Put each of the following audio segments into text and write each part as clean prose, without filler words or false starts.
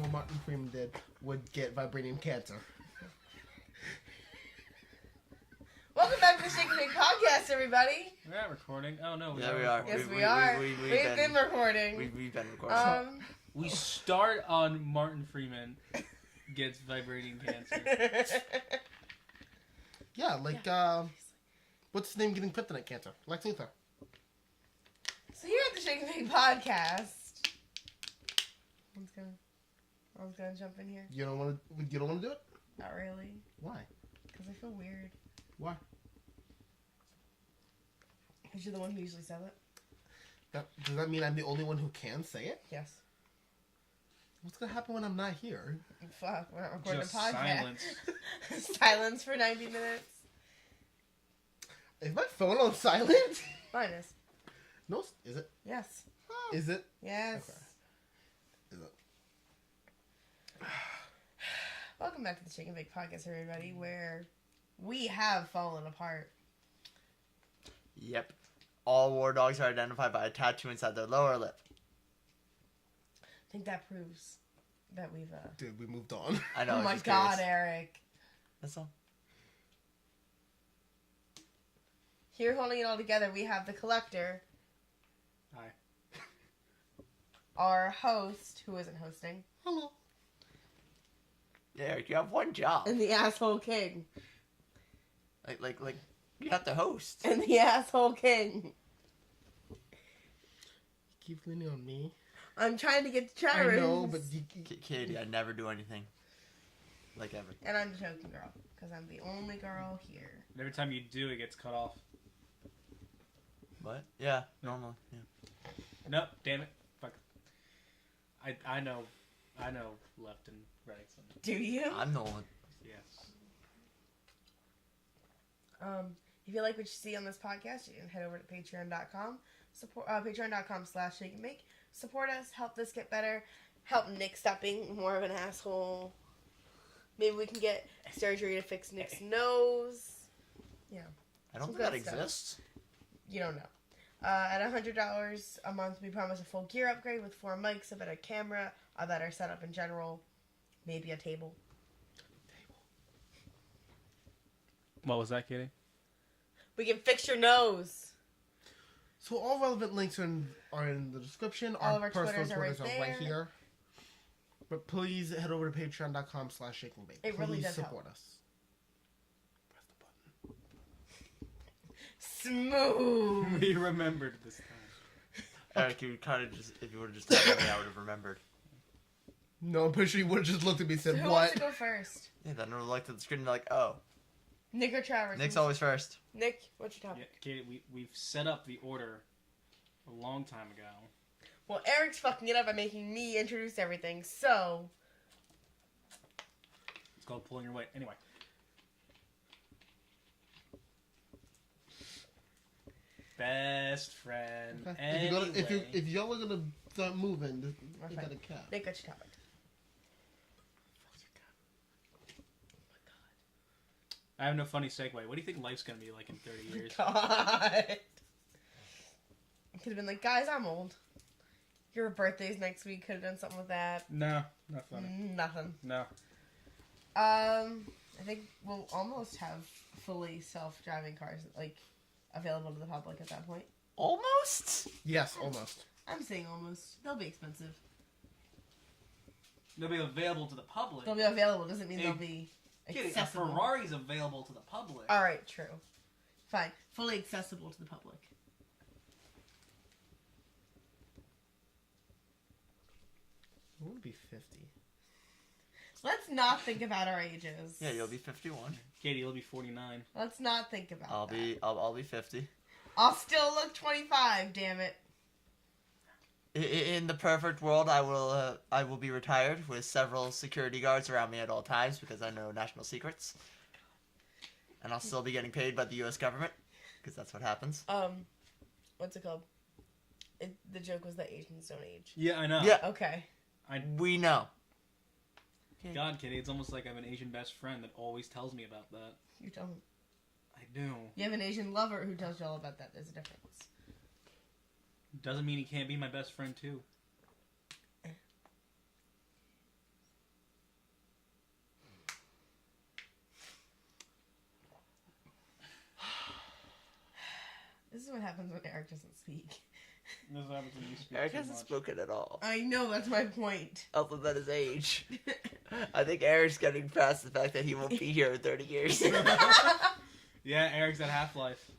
what Martin Freeman did would get vibranium cancer. Welcome back to the Shake and Bake Podcast, everybody. We're not recording. Oh, no. We are. Yes, we are. We've been recording. We've been recording. We start on Martin Freeman gets vibrating cancer. Yeah, like, what's his name getting kryptonite cancer? Lex Luthor. So here at the Shake and Bake Podcast, I'm gonna jump in here. You don't want to do it? Not really. Why? Because I feel weird. Why? Because you're the one who usually says it. Does that mean I'm the only one who can say it? Yes. What's gonna happen when I'm not here? Fuck, we're not recording Just a podcast. silence. Silence for 90 minutes. Is my phone on silent? Mine is. No, is it? Yes. Is it? Yes. Okay. Is it? Welcome back to the Shake and Bake Podcast, everybody, where we have fallen apart. Yep. All war dogs are identified by a tattoo inside their lower lip. I think that proves that we've, Dude, we moved on. I know. Oh my god, Eric. That's all. Here holding it all together, we have the collector. Hi. Our host, who isn't hosting. Hello. Yeah, Eric, you have one job. And the asshole king. Like, you have to host. And the asshole king. You keep leaning on me. I'm trying to get the chat I rooms. know, but Katie, I never do anything. Like, ever. And I'm the token girl. Because I'm the only girl here. And every time you do, it gets cut off. What? Yeah, normally. Yeah. Nope, damn it. Fuck. I know left and right. So. Do you? I'm the one. Yes. If you like what you see on this podcast, you can head over to patreon.com. Patreon.com/shakeandbake. Support us. Help this get better. Help Nick stop being more of an asshole. Maybe we can get surgery to fix Nick's nose. Yeah. I don't Some think that good stuff. exists. You don't know. At $100 a month, we promise a full gear upgrade with 4 mics, a better camera, a better setup in general, maybe a table. What was that, Katie? We can fix your nose. So all relevant links are in the description. All of our personal Twitters are right there. here. But please head over to patreon.com/shakeandbake. It really does support help. us. Press the button. Smooth. We remembered this time. Eric, you kind of just, if you would have just told me, I would have remembered. No, I'm pretty sure you would have just looked at me and said, So who what? wants to go first? Yeah, then I would have looked at the screen and be like, oh. Nick or Travers? Nick's always first. Nick, what's your Yeah, topic? Katie, we've set up the order a long time ago. Well, Eric's fucking it up by making me introduce everything, so... It's called pulling your weight. Anyway. Best friend. Okay. Anyway. If y'all are gonna start moving, just Okay. get out of cab. Nick, what's your topic? I have no funny segue. What do you think life's going to be like in 30 years? God. Could have been like, guys, I'm old. Your birthday's next week. Could have done something with that. No, not funny. Nothing. No. I think we'll almost have fully self-driving cars, like, available to the public at that point. Almost? Yes, almost. I'm saying almost. They'll be expensive. They'll be available to the public. They'll be available. Doesn't mean Hey, they'll be Kitty, a accessible. Ferrari's available to the public. All right, true. Fine. Fully accessible to the public. I want to be 50. Let's not think about our ages. Yeah, you'll be 51. Katie, you'll be 49. Let's not think about that. I'll be 50. I'll still look 25, damn it. In the perfect world, I will be retired with several security guards around me at all times because I know national secrets. And I'll still be getting paid by the U.S. government because that's what happens. What's it called? The joke was that Asians don't age. Yeah, I know. Yeah, Okay. we know. God, Kitty, it's almost like I have an Asian best friend that always tells me about that. You don't. I do. You have an Asian lover who tells you all about that. There's a difference. Doesn't mean he can't be my best friend, too. This is what happens when Eric doesn't speak. This happens when you speak Eric too hasn't much. spoken at all, I know, that's my point. other than his age. I think Eric's getting past the fact that he won't be here in 30 years. Yeah, Eric's at Half-Life.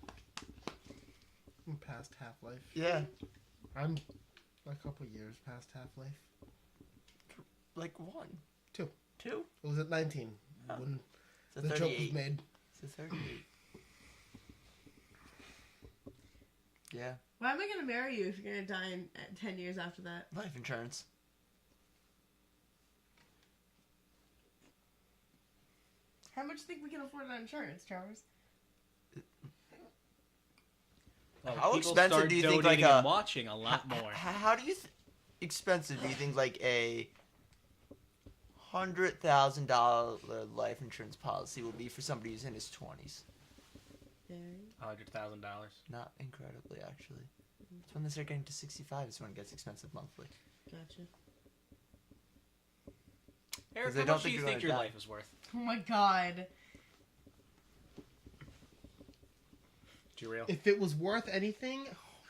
I'm past Half-Life. Yeah, I'm a couple years past Half-Life. like 1. Two. 2? It was at 19 Oh. when So the 38. joke was made. So 38. Yeah, Why am I gonna marry you if you're gonna die in 10 years after that? life insurance. How much do you think we can afford that insurance, Towers? Well, How people expensive start do you think, donating like, and watching a lot more? How do you expensive do you think like a $100,000 life insurance policy will be for somebody who's in his 20s? $100,000. Not incredibly, actually. It's when they start getting to 65 is when it gets expensive monthly. Gotcha. Eric, they how don't much do think you you're think gonna your die. life is worth? Oh my god. Too real? If it was worth anything,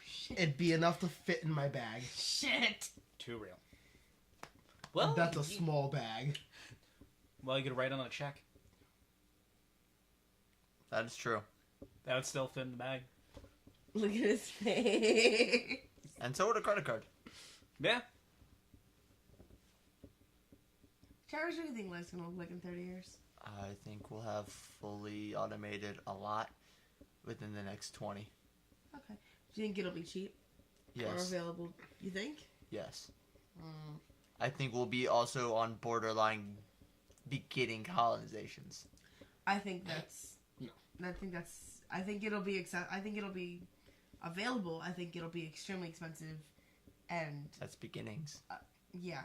Shit. it'd be enough to fit in my bag. Shit. Too real. Well, That's a small bag. Well, you could write on a check. That is true. That would still fit in the bag. Look at his face. And so would a credit card. Yeah. Towers, what do you think life's gonna look like in 30 years? I think we'll have fully automated a lot within the next 20. Okay. Do you think it'll be cheap or Yes. available? You think? Yes. I think we'll be also on borderline beginning colonizations. I think that's. No. I think that's. I think it'll be I think it'll be available. I think it'll be extremely expensive, and That's beginnings. yeah.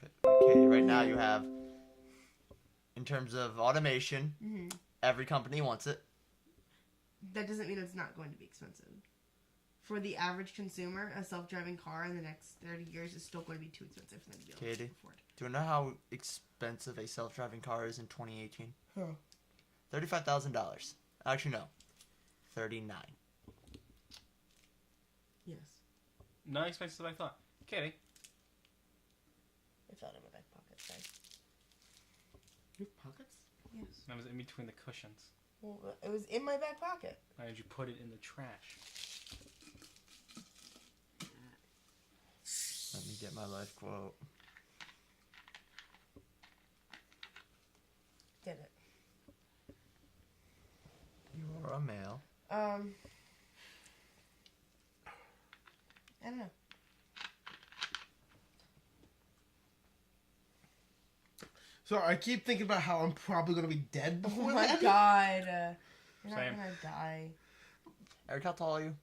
But, okay, right now you have, in terms of automation, hmm every company wants it. That doesn't mean it's not going to be expensive. For the average consumer, a self-driving car in the next 30 years is still going to be too expensive for them to be able Katie? to afford. Do you know how expensive a self-driving car is in 2018? Huh. $35,000. Actually, no. 39. Yes. Not expensive as I thought. Kidding. I felt it in my back pocket. Sorry. You have pockets? Yes. That was in between the cushions. Well, it was in my back pocket. Why did you put it in the trash? Let me get my life quote. Did it. You are a male. I don't know. So I keep thinking about how I'm probably gonna be dead Oh before my then. god. You're Same. not gonna die. Eric, how tall are you?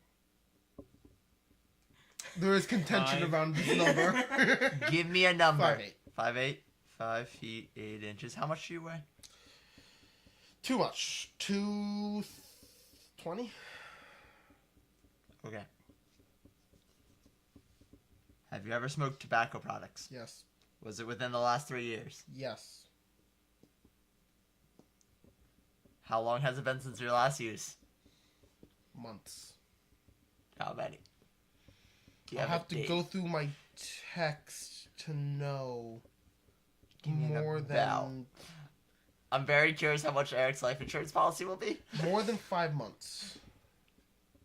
There is contention 5. around this number. Give me a number. 5'8". 5'8". 5 feet 8 inches. How much do you weigh? Too much. 220. Okay. Have you ever smoked tobacco products? Yes. Was it within the last 3 years? Yes. How long has it been since your last use? Months. How many? Do you I a have to date? go through my text to know Give me an more about. than I'm very curious how much Eric's life insurance policy will be. 5 months.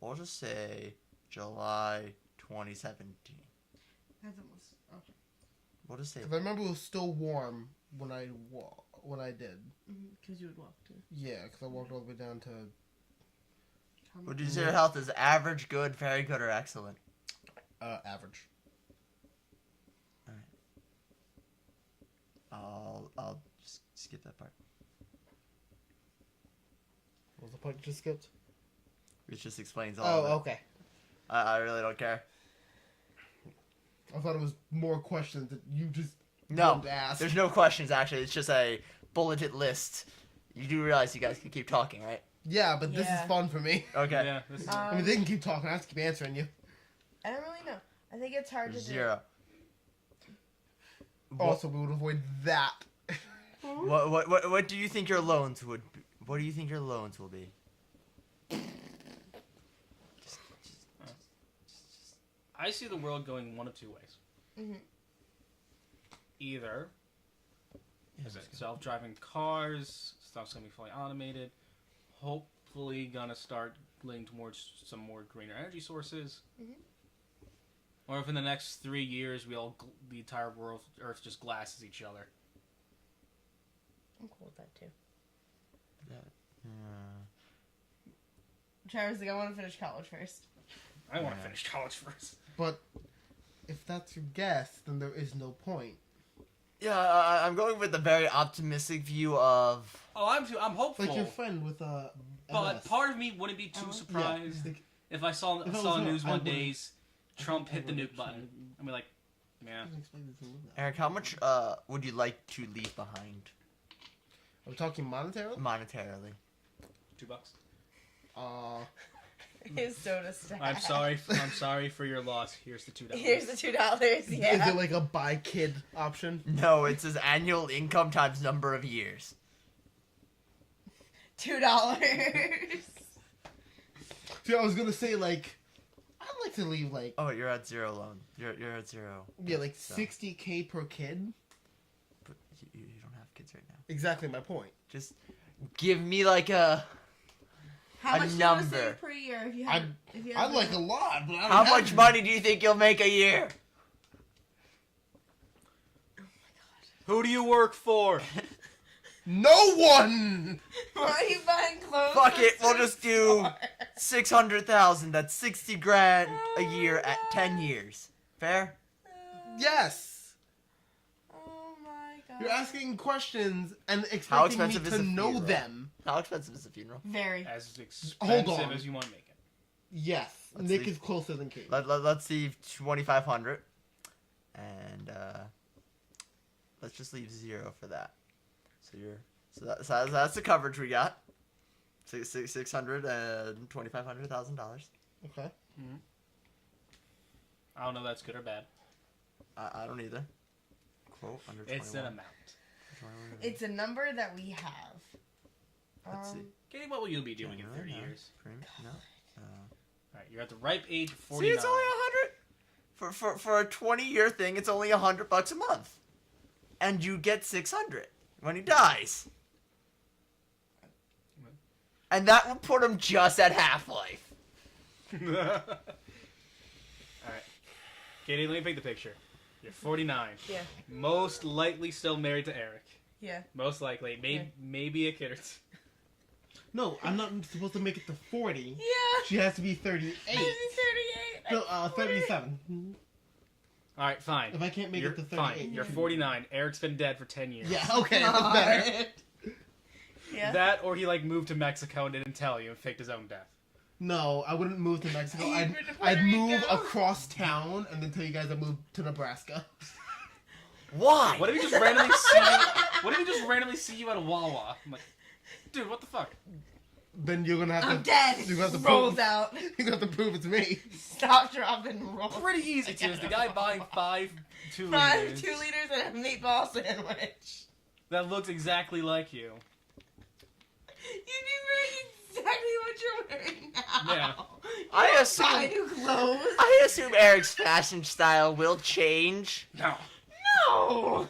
We'll just say July 2017. That's almost okay. We'll just say. 'Cause I remember it was still warm when I did. Because you would walk too. Yeah, because I walked all the way down to Would you say your health is average, good, very good, or excellent? average. I'll just skip that part. What was the point you just skipped? It just explains all of it. okay. I really don't care. I thought it was more questions that you just No, wanted to ask. there's no questions actually. It's just a bulleted list. You do realize you guys can keep talking, right? Yeah, but this Yeah. is fun for me. Okay. Yeah, this is I mean, they can keep talking. I have to keep answering you. I don't really know. I think it's hard to 0. Also, we would avoid that. do. What do you think your loans would be? What do you think your loans will be? I see the world going one of two ways. Mhm. Either Yeah, is it that's good. self-driving cars, stuff's gonna be fully automated, hopefully gonna start leaning towards some more greener energy sources. Mhm. Or if in the next 3 years the entire world, Earth just glasses each other. I'm cool with that too. Travis, like, I want to finish college first. I want to Yeah. finish college first. But if that's your guess, then there is no point. Yeah, I'm going with the very optimistic view of. Oh, I'm hopeful. Like your friend with But MS. part of me wouldn't be too surprised Yeah, like, if I saw If I was the her, news I one wouldn't- day, Trump I hit the wouldn't nuke button. I'd be like, yeah. doesn't explain this a little bit. Eric, how much would you like to leave behind Are we talking monetarily? monetarily? $2. His soda stack. I'm sorry for your loss. Here's the $2. Here's the $2. Is Yeah. it like a buy kid option? No, it says annual income times number of years. $2. See, I was gonna say like, I'd like to leave like Oh, you're at zero loan. You're at zero. like So. 60K per kid. But you don't have kids right now. Exactly my point. Just give me like a. How A much do you want to number. save per year if you had? I'd like a lot, but I don't How have much to. money do you think you'll make a year? Who do you work for? No one. Why are you buying clothes? Fuck from it, we'll thrift just do stores? 600,000. That's 60 grand a year at 10 years. Fair? Yes. Oh my god. You're asking questions and How expecting me expensive is to a know funeral? them. How expensive is a funeral? Very. As expensive Hold on. as you want to make it. Yes. Let's Nick see. is closer than Kate. Let's leave 2,500. And let's just leave 0 for that. So that's the coverage we got. $600 and $2,500,000. Okay. I don't know if that's good or bad. I don't either. Quote under 21. It's an amount. It's a number that we have. Let's see. Katie, what will you be doing in 30 No. years? No. Alright, you're at the ripe age of 49. See, it's only 100. For a 20-year thing, it's only $100 a month, and you get 600 when he dies, and that would put him just at Half-Life. Alright. Katie, let me paint the picture. You're 49. Yeah. Most likely still married to Eric. Yeah. Most likely. Maybe a kid or two. No, I'm not supposed to make it to 40. Yeah. She has to be 38. I'm 38. No, I'm 37. Alright, fine. If I can't make You're it to 38. fine. You're 49. Eric's been dead for 10 years. Yeah, okay, that's better. Yeah. That or he moved to Mexico and didn't tell you and faked his own death. No, I wouldn't move to Mexico. You'd I'd, move to Puerto I'd move Rico? across town and then tell you guys I moved to Nebraska. Why? What if he just randomly see you? What if he just randomly see you at a Wawa? I'm like, dude, what the fuck? Then you're gonna have I'm to. dead. You're gonna have to Rolls prove. out. You're gonna have to prove it's me. Stop, drop, and roll. Pretty easy too. Is the guy buying 5 2 5 liters 2 liters and a meatball sandwich. that looks exactly like you? You'd be wearing exactly what you're wearing now. Yeah. I Buy assume. new clothes. I assume Eric's fashion style will change. No. No.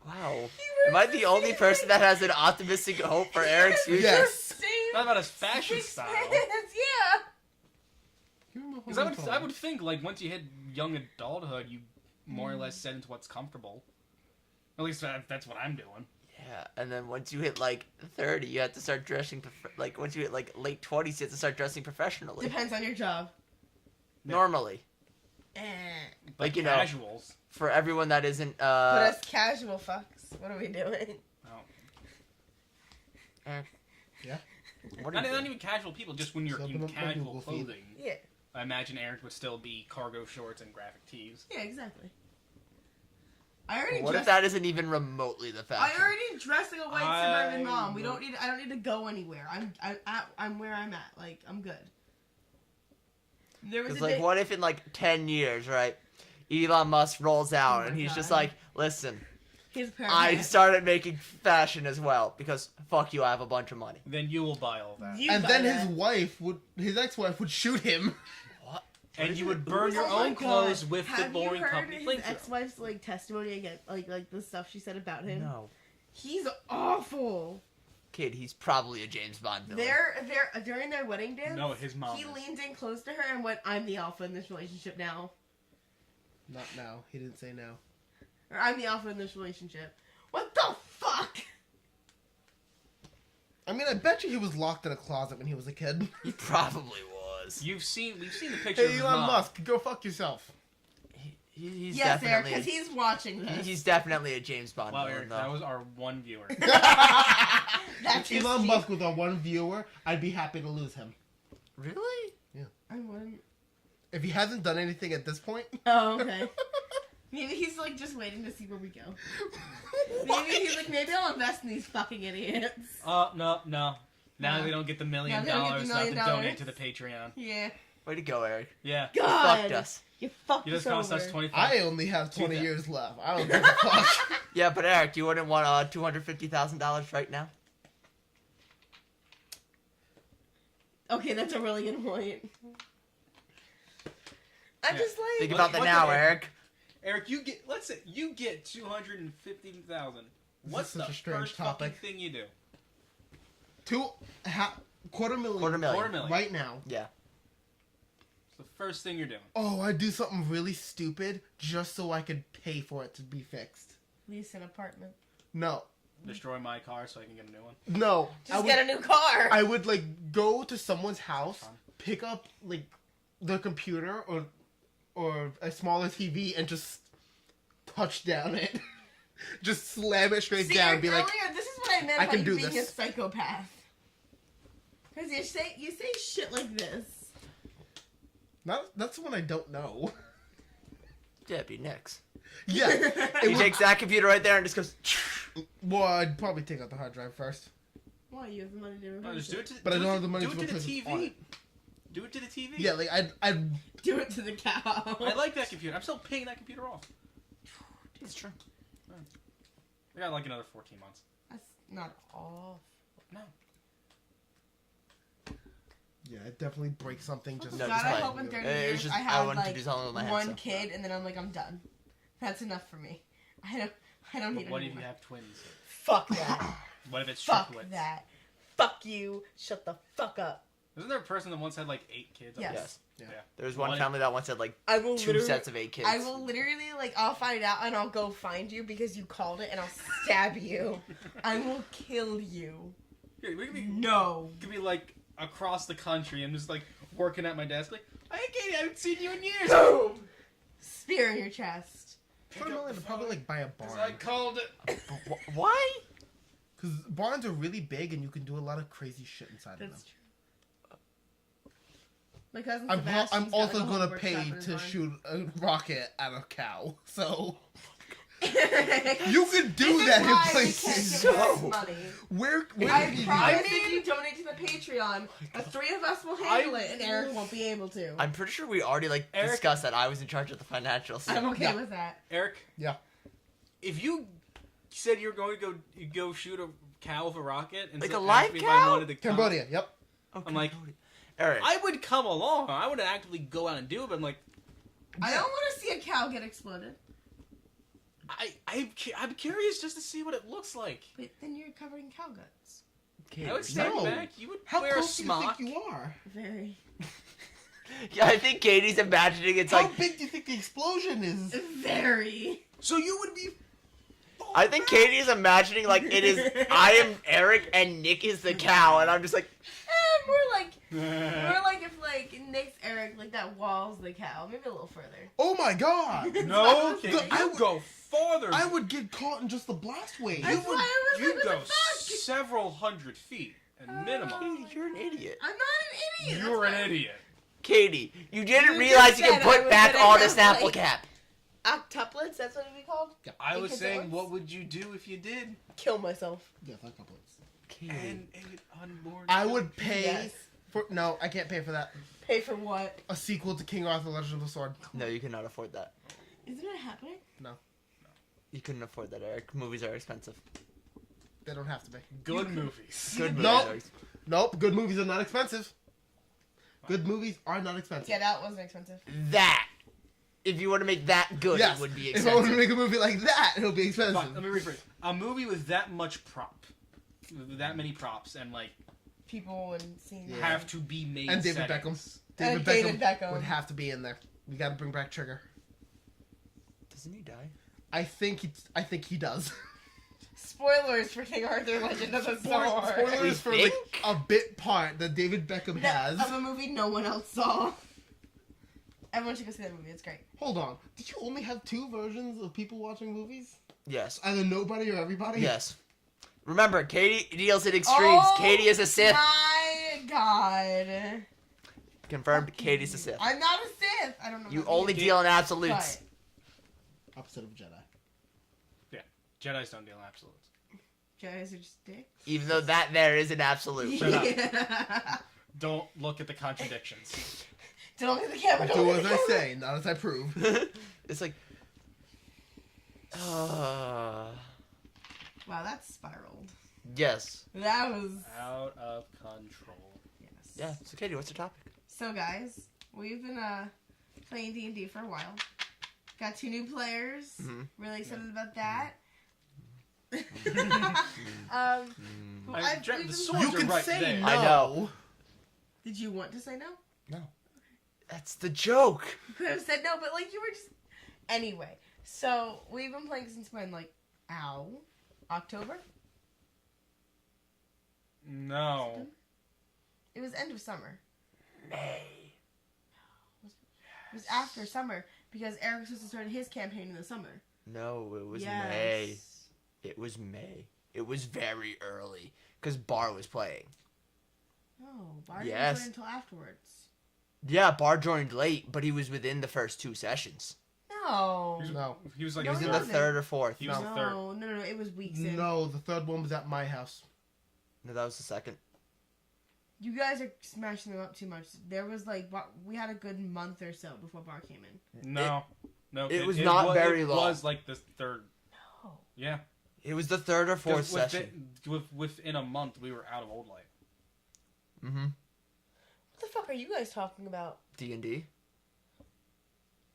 Wow. Am I the only person that has an optimistic hope for Eric's future? Yes. Not about his fashion style. Yeah. Give me my Because phone phone. I would think like once you hit young adulthood, you more or less set into what's comfortable. At least that's what I'm doing. Yeah, and then once you hit like 30, you have to start dressing. Like once you hit like late 20s, you have to start dressing professionally. Depends on your job. Normally, like you know, Casuals. for everyone that isn't. But us casual fucks, what are we doing? Oh. Yeah. What are Not you doing? even casual people. Just when you're Just in open up my casual Google feed. clothing. Yeah. I imagine Eric would still be cargo shorts and graphic tees. Yeah, exactly. I already What if dressed. that isn't even remotely the I fashion? already dressed like a white I suburban mom. We don't- don't need. I don't need to go anywhere. I'm where I'm at. Like I'm good. There was Because a like, day. what if in like 10 years, right? Elon Musk rolls out Oh and my he's just God. like, listen, Here's a pair of I pants. started making fashion as well because fuck you, I have a bunch of money. Then you will buy all that. You And buy then that. his ex-wife would shoot him. What? And you would burn Oh your my own God. clothes with the Have boring you heard company his flamethrower. ex-wife's like testimony again, like the stuff she said about him? No. He's awful. Kid, he's probably a James Bond villain. They're during their wedding dance. No, his mom He is. leaned in close to her and went, "I'm the alpha in this relationship now," Not now. He didn't say no. or "I'm the alpha in this relationship." What the fuck? I mean, I bet you he was locked in a closet when he was a kid. He probably was. We've seen the picture of Hey, his Elon mom. Musk, go fuck yourself. He's Yes, Eric, definitely because he's watching this. he's definitely a James Bond Wow, villain, Eric, though. that was our one viewer. That's If Elon Musk was our one viewer, I'd be happy to lose him. Really? I wouldn't. If he hasn't done anything at this point. Oh, okay. Maybe he's like just waiting to see where we go. Maybe he's like, maybe I'll invest in these fucking idiots. No. Now No. they don't get the $1 million. Now they don't get the They have to $1 million. donate to the Patreon. Yeah. Way to go, Eric. Yeah. You God. fucked us. You fucked You just us cost over. us 25. I only have 20 Two years left. I don't give a fuck. Yeah, but Eric, you wouldn't want $250,000 right now? Okay, that's a really good point. I'm Yeah. just like... Think What- about that what now, the- Eric. Eric, let's say you get 250,000. What's such the a strange first topic. fucking thing you do? Quarter million. $250,000. Quarter million. Right now. Yeah. It's the first thing you're doing. Oh, I'd do something really stupid just so I could pay for it to be fixed. Lease an apartment. No. Destroy my car so I can get a new one. No. Just get a new car! I would, like, go to someone's house, pick up, like, the computer or a smaller TV and just touch down it. Just slam it straight See, down and Eric, be like, earlier, this is what I meant I by can you do being this. a psychopath. Because you say shit like this. that's the one I don't know. Yeah, it'd be Nick's. Yeah. He It would, takes that computer right there and just goes... well, I'd probably take out the hard drive first. Why? You have the money to No, replace just do it it. to. But I do don't it have the money do to it to the replace it on TV. it. Do it to the TV. Yeah, like, I'd Do it to the cow. I like that computer. I'm still paying that computer off. It's true. I got like another 14 months. That's not off. No. Yeah, I'd definitely break something just No, God, just I fine. hope in 30 It's years just- I I have wanted to like do something with my one head, so. kid and then I'm like, I'm done. That's enough for me. I don't But need what if anymore. you have twins? Fuck that. What if it's Fuck triplets? that. Fuck you. Shut the fuck up. Isn't there a person that once had like 8 kids? Yes. Yes. Yeah. There was one What- family that once had like I will 2 literally sets of 8 kids. I will literally like I'll find out and I'll go find you because you called it and I'll stab you. I will kill you. Yeah, we No. could be like across the country and just like working at my desk like, hey Katie, I haven't seen you in years. Boom. Spear in your chest. $1 million to probably like buy a Because barn. I called it. Why? Because barns are really big and you can do a lot of crazy shit inside of them. That's true. My cousin I'm Sebastian's got, also like, a gonna whole pay workshop in his to barn. shoot a rocket at a cow. So You you could do that in places. Can't give us So- money. Where I can you do promise that? if you donate to the Patreon, the 3 of us will handle it, and Eric won't be able to. I'm pretty sure we already like Eric- discussed that I was in charge of the financials. I'm okay Yeah. with that. Eric. Yeah. If you said you were going to go shoot a cow with a rocket and Like so a live asked me if cow? I wanted to come, Cambodia. Yep. I'm like, Eric. I would come along. I would actively go out and do it, but I'm like, I don't want to see a cow get exploded, I'm curious just to see what it looks like. but then you're covered in cow guts. I would stand No. back. You would How wear a close do you smock. think you are? Very. Yeah, I think Katie's imagining it's How like. big do you think the explosion is? Very. So you would be. I think Katie's imagining like it is. I am Eric and Nick is the cow, and I'm just like. More like if like Nick's Eric, like that wall's the cow, maybe a little further. Oh my god! No, Okay. Katie, I you would- go farther. I would get caught in just the blast wave. That's why I was You like, go what the fuck? several hundred feet at minimum. Katie, you're an idiot. I'm not an idiot. You're that's an why- idiot. Katie, you didn't You realize just you can said I put was back gonna on a have, Snapple like- cap. Octuplets, that's what it'd be called? I was Because saying, it's- what would you do if you did? Kill myself. Yeah, like couple. And unborn. I would pay Yes. for. No, I can't pay for that. Pay for what? A sequel to King Arthur: Legend of the Sword. No, you cannot afford that. Isn't it happening? You couldn't afford that, Eric. Movies are expensive. They don't have to be. Good movies. Good movies Nope. are Nope. Good movies are not expensive. Good movies are not expensive. Get Out wasn't expensive. That. If you want to make that good, Yes. it would be If I want to expensive. make a movie like that, it'll be expensive. Fine, let me rephrase. A movie with that much that many props, and like People and scenes. Yeah. have to be made. And David settings. Beckham. And David Beckham. would have to be in there. We got to bring back Trigger. Doesn't he die? I think he does. Spoilers for King Arthur: Legend of the Sword. Spoilers for like a bit part that David Beckham has. Of a movie no one else saw. Everyone should go see that movie. It's great. Hold on. Did you only have 2 versions of people watching movies? Yes. Either nobody or everybody? Yes. Remember, Katie deals in extremes. Oh, Katie is a Sith. My God. Confirmed, Katie's a Sith. I'm not a Sith. I don't know. You what that only means, deal in absolutes. but Opposite of Jedi. Jedi's don't deal in absolutes. Jedis are just dicks. Even though that there is an absolute. Shut up. Yeah. Don't look at the contradictions. Don't look at the camera. Do Don't look as at I the camera. say, not as I prove. It's like. Wow, that spiraled. Yes. That was. Out of control. Yes. Yeah. So, Katie, what's your topic? So, guys, we've been playing D&D for a while. Got 2 new players. Mhm. Really excited about that. I, I've- Jack, we've the been- swords You are can right say there. no. I know. Did you want to say no? That's the joke. You could have said no, but like you were just. Anyway, so we've been playing since when? Like, October? No. It was end of summer. May. It was after summer because Eric was supposed to start his campaign in the summer. No, it was Yes. May. It was May. It was very early because Bar was playing. No, Bart Yes. didn't join until afterwards. Yeah, Bar joined late, but he was within the first 2 sessions. No. No. He was like He was No, in no, the no. 3rd or 4th. He was No, the third. no, it was weeks in. No, the third one was at my house. No, that was the 2nd. You guys are smashing them up too much. There was like, we had a good month or so before Bar came in. No. No. It was not very long. It was like the third. No. Yeah. It was the 3rd or 4th 'Cause session. within a month, we were out of Old Light. Mm-hmm. What the fuck are you guys talking about? D&D.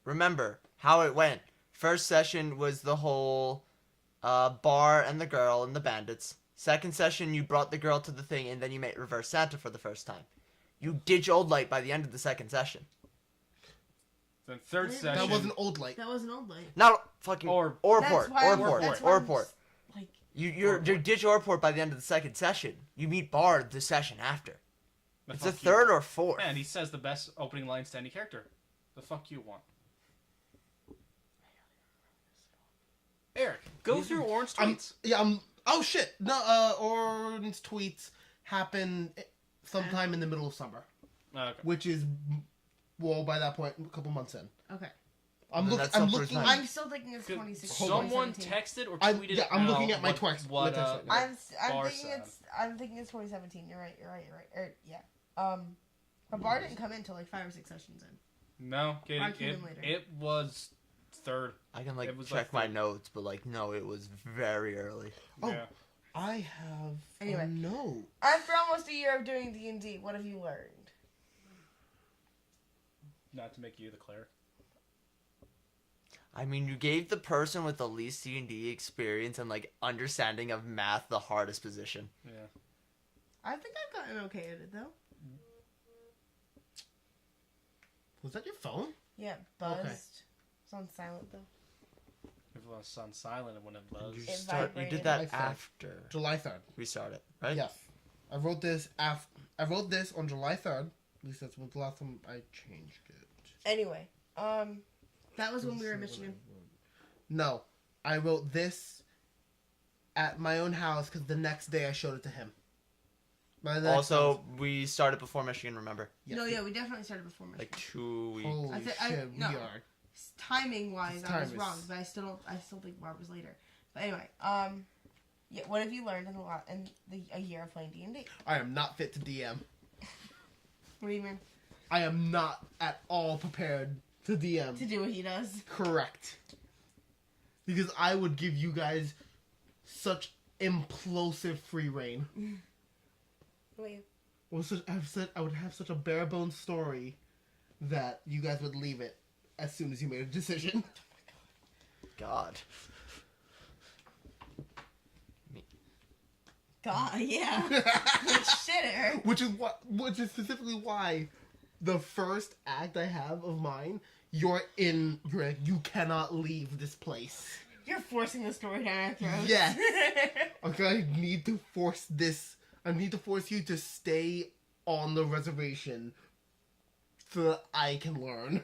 Remember how it went. First session was the whole Bar and the girl and the bandits. Second session, you brought the girl to the thing, and then you made Reverse Santa for the first time. You ditch Old Light by the end of the second session. Then third That session. That wasn't Old Light. That wasn't Old Light. Not fucking Or- That's Orport. why I'm- Orport. that's why I'm Orport. s- Like, You ditch Orport by the end of the second session. You meet Bard the session after. The It's the fuck you 3rd want. or 4th. Yeah, and he says the best opening lines to any character. The fuck you want. Eric, go through Orange tweets. Oh shit! No, Orange tweets happen sometime in the middle of summer, Okay. which is, well, by that point, a couple months in. okay. I'm Then looking. that's I'm still pretty looking. time. I'm still thinking it's Could 2016. someone 2017. texted or I'm- tweeted yeah, I'm looking out at my what- text- what, my text right now. I'm Bar thinking said. I'm thinking it's 2017. You're right. Yeah. But Bar didn't come in until like 5 or 6 sessions in. No, Katie, Mark came in later. it was third. I can It was check like my 3rd. notes, but no, it was very early. Oh. Yeah. I have Anyway. a note. After almost a year of doing D&D, what have you learned? Not to make you the cleric. I mean, you gave the person with the least D&D experience and understanding of math the hardest position. Yeah. I think I've gotten okay at it though. Was that your phone? Yeah, buzzed. Okay. It's on silent though. If it was on silent, it wouldn't have buzzed. You vibrated. did that Like that. after July 3rd. we started, right? Yes. I wrote this on July 3rd. At least that's the last time I changed it. Anyway, that was when we were in Michigan. No, I wrote this at my own house because the next day I showed it to him. By the next Also, house- we started before Michigan, remember? yes. No, yeah, we definitely started before Michigan. 2 weeks. Holy I thi- shit, no. we are. Timing wise, This I was time wrong, is- but I still think Barb was later. But anyway, yeah, what have you learned in a year of playing D&D? I am not fit to DM. What do you mean? I am not at all prepared to DM. To do what he does. Correct. Because I would give you guys such implosive free reign. Wait, I would have such a bare bones story that you guys would leave it as soon as you made a decision. God. God, yeah. Shitter. Which is specifically why the first act I have of mine, you cannot leave this place. You're forcing the story down our throats. Yes. Okay, I need to force you to stay on the reservation so that I can learn.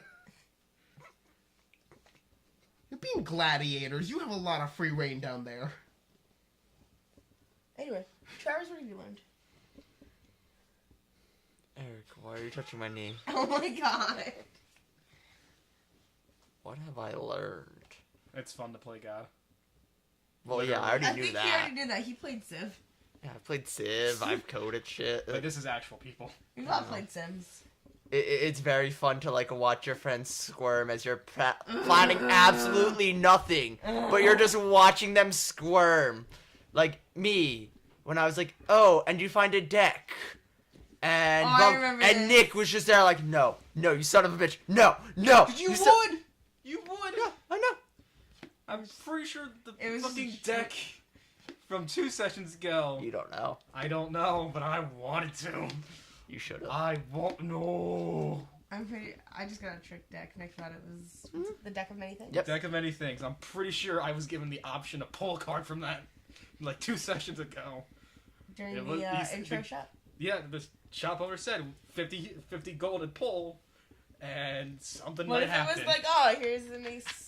You're being gladiators. You have a lot of free reign down there. Anyway, Travis, what have you learned? Eric, why are you touching my knee? Oh my god. What have I learned? It's fun to play God. Well, yeah, I already I knew think that. he already did that. He played Civ. Yeah, I've played Civ, I've coded shit. But this is actual people. We've all played Sims. It's very fun to, like, watch your friends squirm as you're planning absolutely nothing, but you're just watching them squirm. Like, me, when I was like, oh, and you find a deck. And, I remember and this. Nick was just there like, no, you son of a bitch, no. You would! son- You would! Yeah, I know. I'm pretty sure the It was fucking just- deck from 2 sessions ago. You don't know. I don't know, but I wanted to. You should have. I won't know. I just got a trick deck and I thought it was the deck of many things. Yep. Deck of many things. I'm pretty sure I was given the option to pull a card from that like 2 sessions ago. During It was- the these- intro the- shop. Yeah, the shop owner said 50 gold and pull, and something What might if happen. it was like, oh, here's the nice...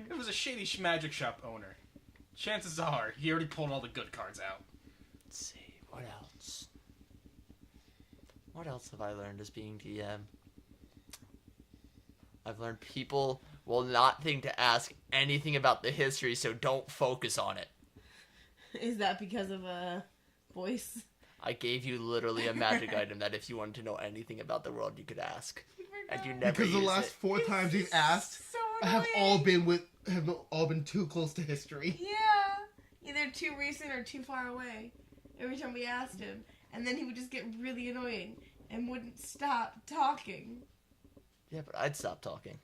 It was a shady magic shop owner. Chances are he already pulled all the good cards out. Let's see, what else? What else have I learned as being DM? I've learned people will not think to ask anything about the history, so don't focus on it. Is that because of a voice? I gave you literally a magic item that if you wanted to know anything about the world, you could ask. And you never Because the use last it. 4 times you've asked So have annoying. all been too close to history. Yeah. Either too recent or too far away. Every time we asked him. And then he would just get really annoying and wouldn't stop talking. Yeah, but I'd stop talking.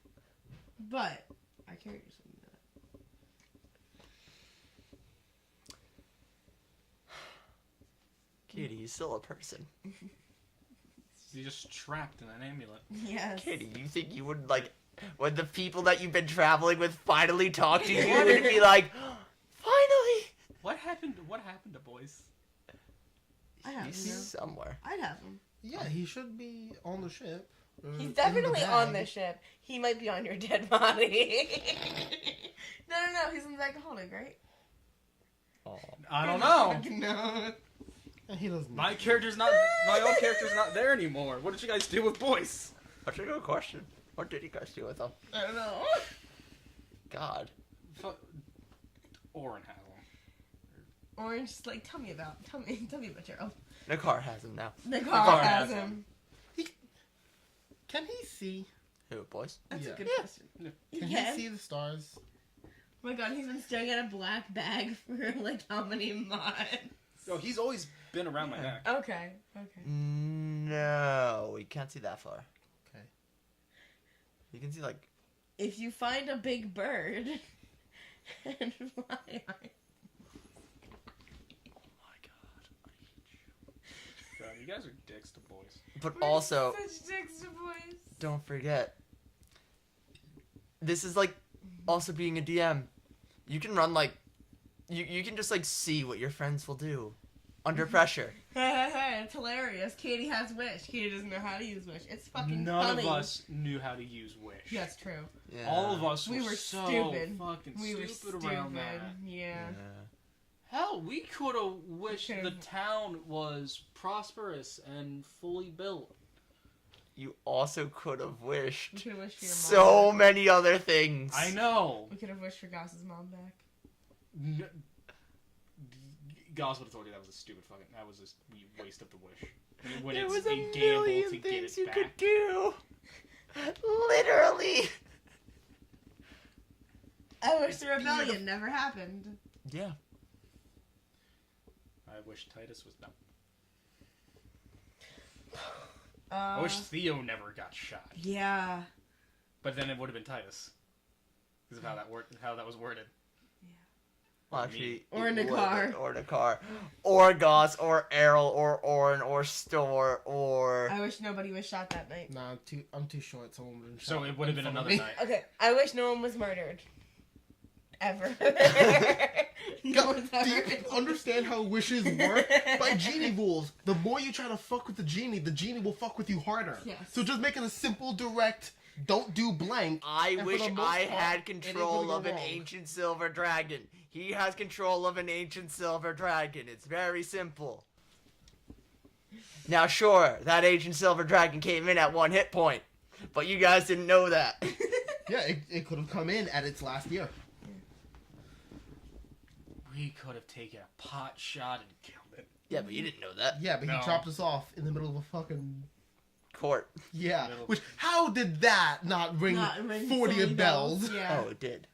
But our characters wouldn't do Katie, you're still a person. He's just trapped in an amulet. that. Yes. Katie, you think you would, like, when the people that you've been traveling with finally talk to you, you would be like, finally! What happened to boys? I have He's him. somewhere. I'd have him. Yeah, he should be on the ship. He's definitely on the ship. He might be on your dead body. No. He's in the alcoholic, right? Oh. I don't know. No. He doesn't. My own character's not there anymore. What did you guys do with boys? That's a good question. What did you guys do with them? I don't know. God. Orin has them. Orange, just like, tell me about Gerald. Nakar has him now. The car car has has him. Can he see? Who, boys? That's Yeah. a good Yeah. question. Can Yeah. he see the stars? Oh my god, he's been staring at a black bag for like how many months? No, he's always been around my neck. Okay. No, we can't see that far. Okay. You can see, like, If you find a big bird and fly on it. oh my god, I hate you. God, you guys are dicks to boys. But We're also, such dicks to boys. don't forget, this is like also being a DM. You can run like, you can just like see what your friends will do under pressure. It's hilarious. Katie has Wish. Katie doesn't know how to use Wish. It's fucking None funny. of us knew how to use Wish. That's true. Yeah. All of us We were so stupid. fucking We were stupid stupid. around that. Yeah. Hell, we could have wished the could've- town was prosperous and fully built. You also could have We wished could have wished for your mom. so many other things. I know. We could have wished for Goss's mom back. Goss would have told you that was a stupid fucking. That was a waste of the wish. When There it's was a gamble million to get things it you back. could do. Literally. I wish the rebellion never happened. Yeah. I wish Titus was dumb. I wish Theo never got shot. Yeah. But then it would have been Titus. Because of how that was worded. Well, actually, Or in it a would, car. or in a car, or Goss, or Errol, or Orin, or Store, or I wish nobody was shot that night. Nah, I'm too short. Someone would have shot. So it would have been in front another of me. night. Okay, I wish no one was murdered. Ever. No one's Do ever. you understand how wishes work? By genie rules, the more you try to fuck with the genie will fuck with you harder. Yes. So just make it a simple, direct, don't do blank. I And for wish the most I part, had it ain't control gonna go of an wrong. ancient silver dragon. He has control of an ancient silver dragon. It's very simple. Now, sure, that ancient silver dragon came in at 1 hit point, but you guys didn't know that. Yeah, it could have come in at its last year. We could have taken a pot shot and killed it. Yeah, but you didn't know that. Yeah, but No. he dropped us off in the middle of a fucking... Court. Yeah. Middle. Which, how did that not ring, Not ring 40 bells? Yeah. Oh, it did.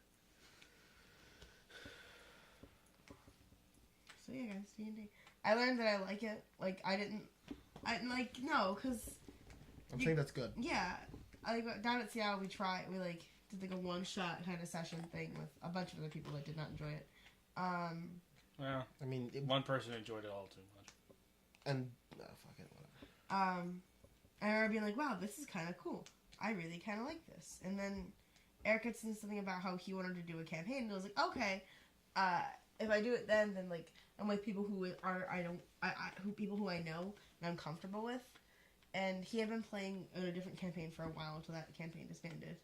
So yeah, guys, D&D. I learned that I like it. Like, no, because, I'm saying that's good. yeah, down at Seattle, we did like a one-shot kind of session thing with a bunch of other people that did not enjoy it. Well, I mean, one person enjoyed it all too much. and... No, fuck it, whatever. I remember being like, wow, this is kind of cool. I really kind of like this. And then Eric had said something about how he wanted to do a campaign, and I was like, okay, if I do it then like, I'm with people who people who I know and I'm comfortable with. And he had been playing in a different campaign for a while until that campaign disbanded.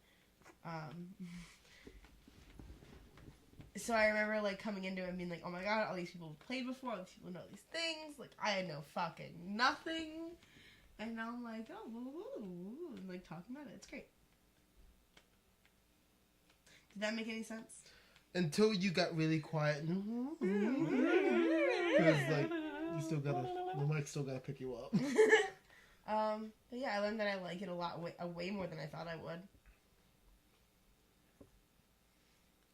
So I remember, like, coming into it and being like, oh my god, all these people have played before, all these people know these things. Like, I had no fucking nothing. And now I'm like, oh, woo, woo, woo, and, like, talking about it. It's great. Did that make any sense? Until you got really quiet. Because, like, you still gotta... The mic still gotta pick you up. But yeah, I learned that I like it a lot, way more than I thought I would.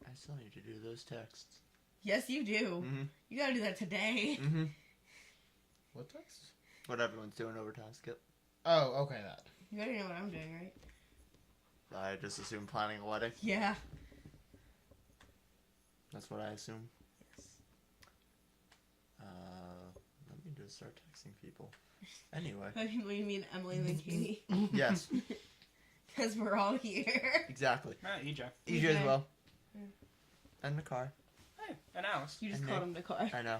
I still need to do those texts. Yes, you do. Mm-hmm. You gotta do that today. Mm-hmm. What text? What everyone's doing overtime, Skip. Oh, okay, that. You already know what I'm doing, right? I just assume planning a wedding. Yeah. That's what I assume. Yes. Let me just start texting people. Anyway. What do you mean Emily and Katie? Yes, Because we're all here. exactly. EJ. EJ as EJ. well. Yeah. And the car. Hey, and Alice. You just And called Nick. him the car. I know.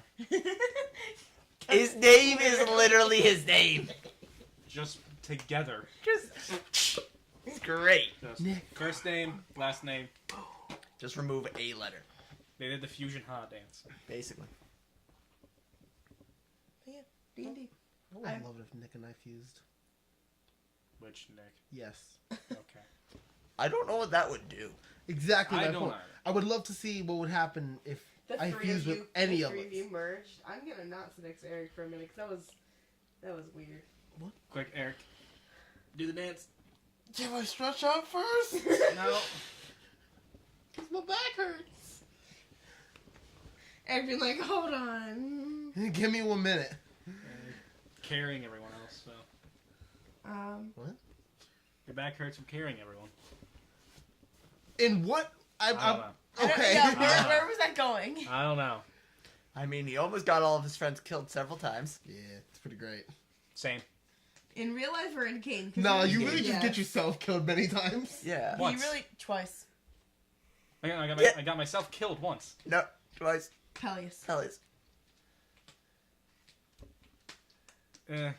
His name is literally his name. Just together. Just it's great. Just Nick. first name, last name. Just remove a letter, They did the fusion ha dance. basically. D&D. I would love it if Nick and I fused. Which Nick? Yes. Okay. I don't know what that would do. Exactly I my don't point. either. I would love to see what would happen if The I three fused of with you, any the of three us. of you merged. I'm gonna not sit next to Eric for a minute because that was weird. Quick, Eric. Do the dance. Can I stretch out first? No. Because my back hurts. Eric being like, hold on. Give me 1 minute. Carrying everyone else, so. What? Your back hurts from carrying everyone. In what? I don't know. I don't- Okay. yeah, where was that going? I don't know. I mean, he almost got all of his friends killed several times. Yeah, it's pretty great. Same. In real life or in game? 'Cause No, in you game- really just yeah. get yourself killed many times. Yeah. Once. You really twice. I got myself killed once. No, twice. Peleus. Hellies. Eh.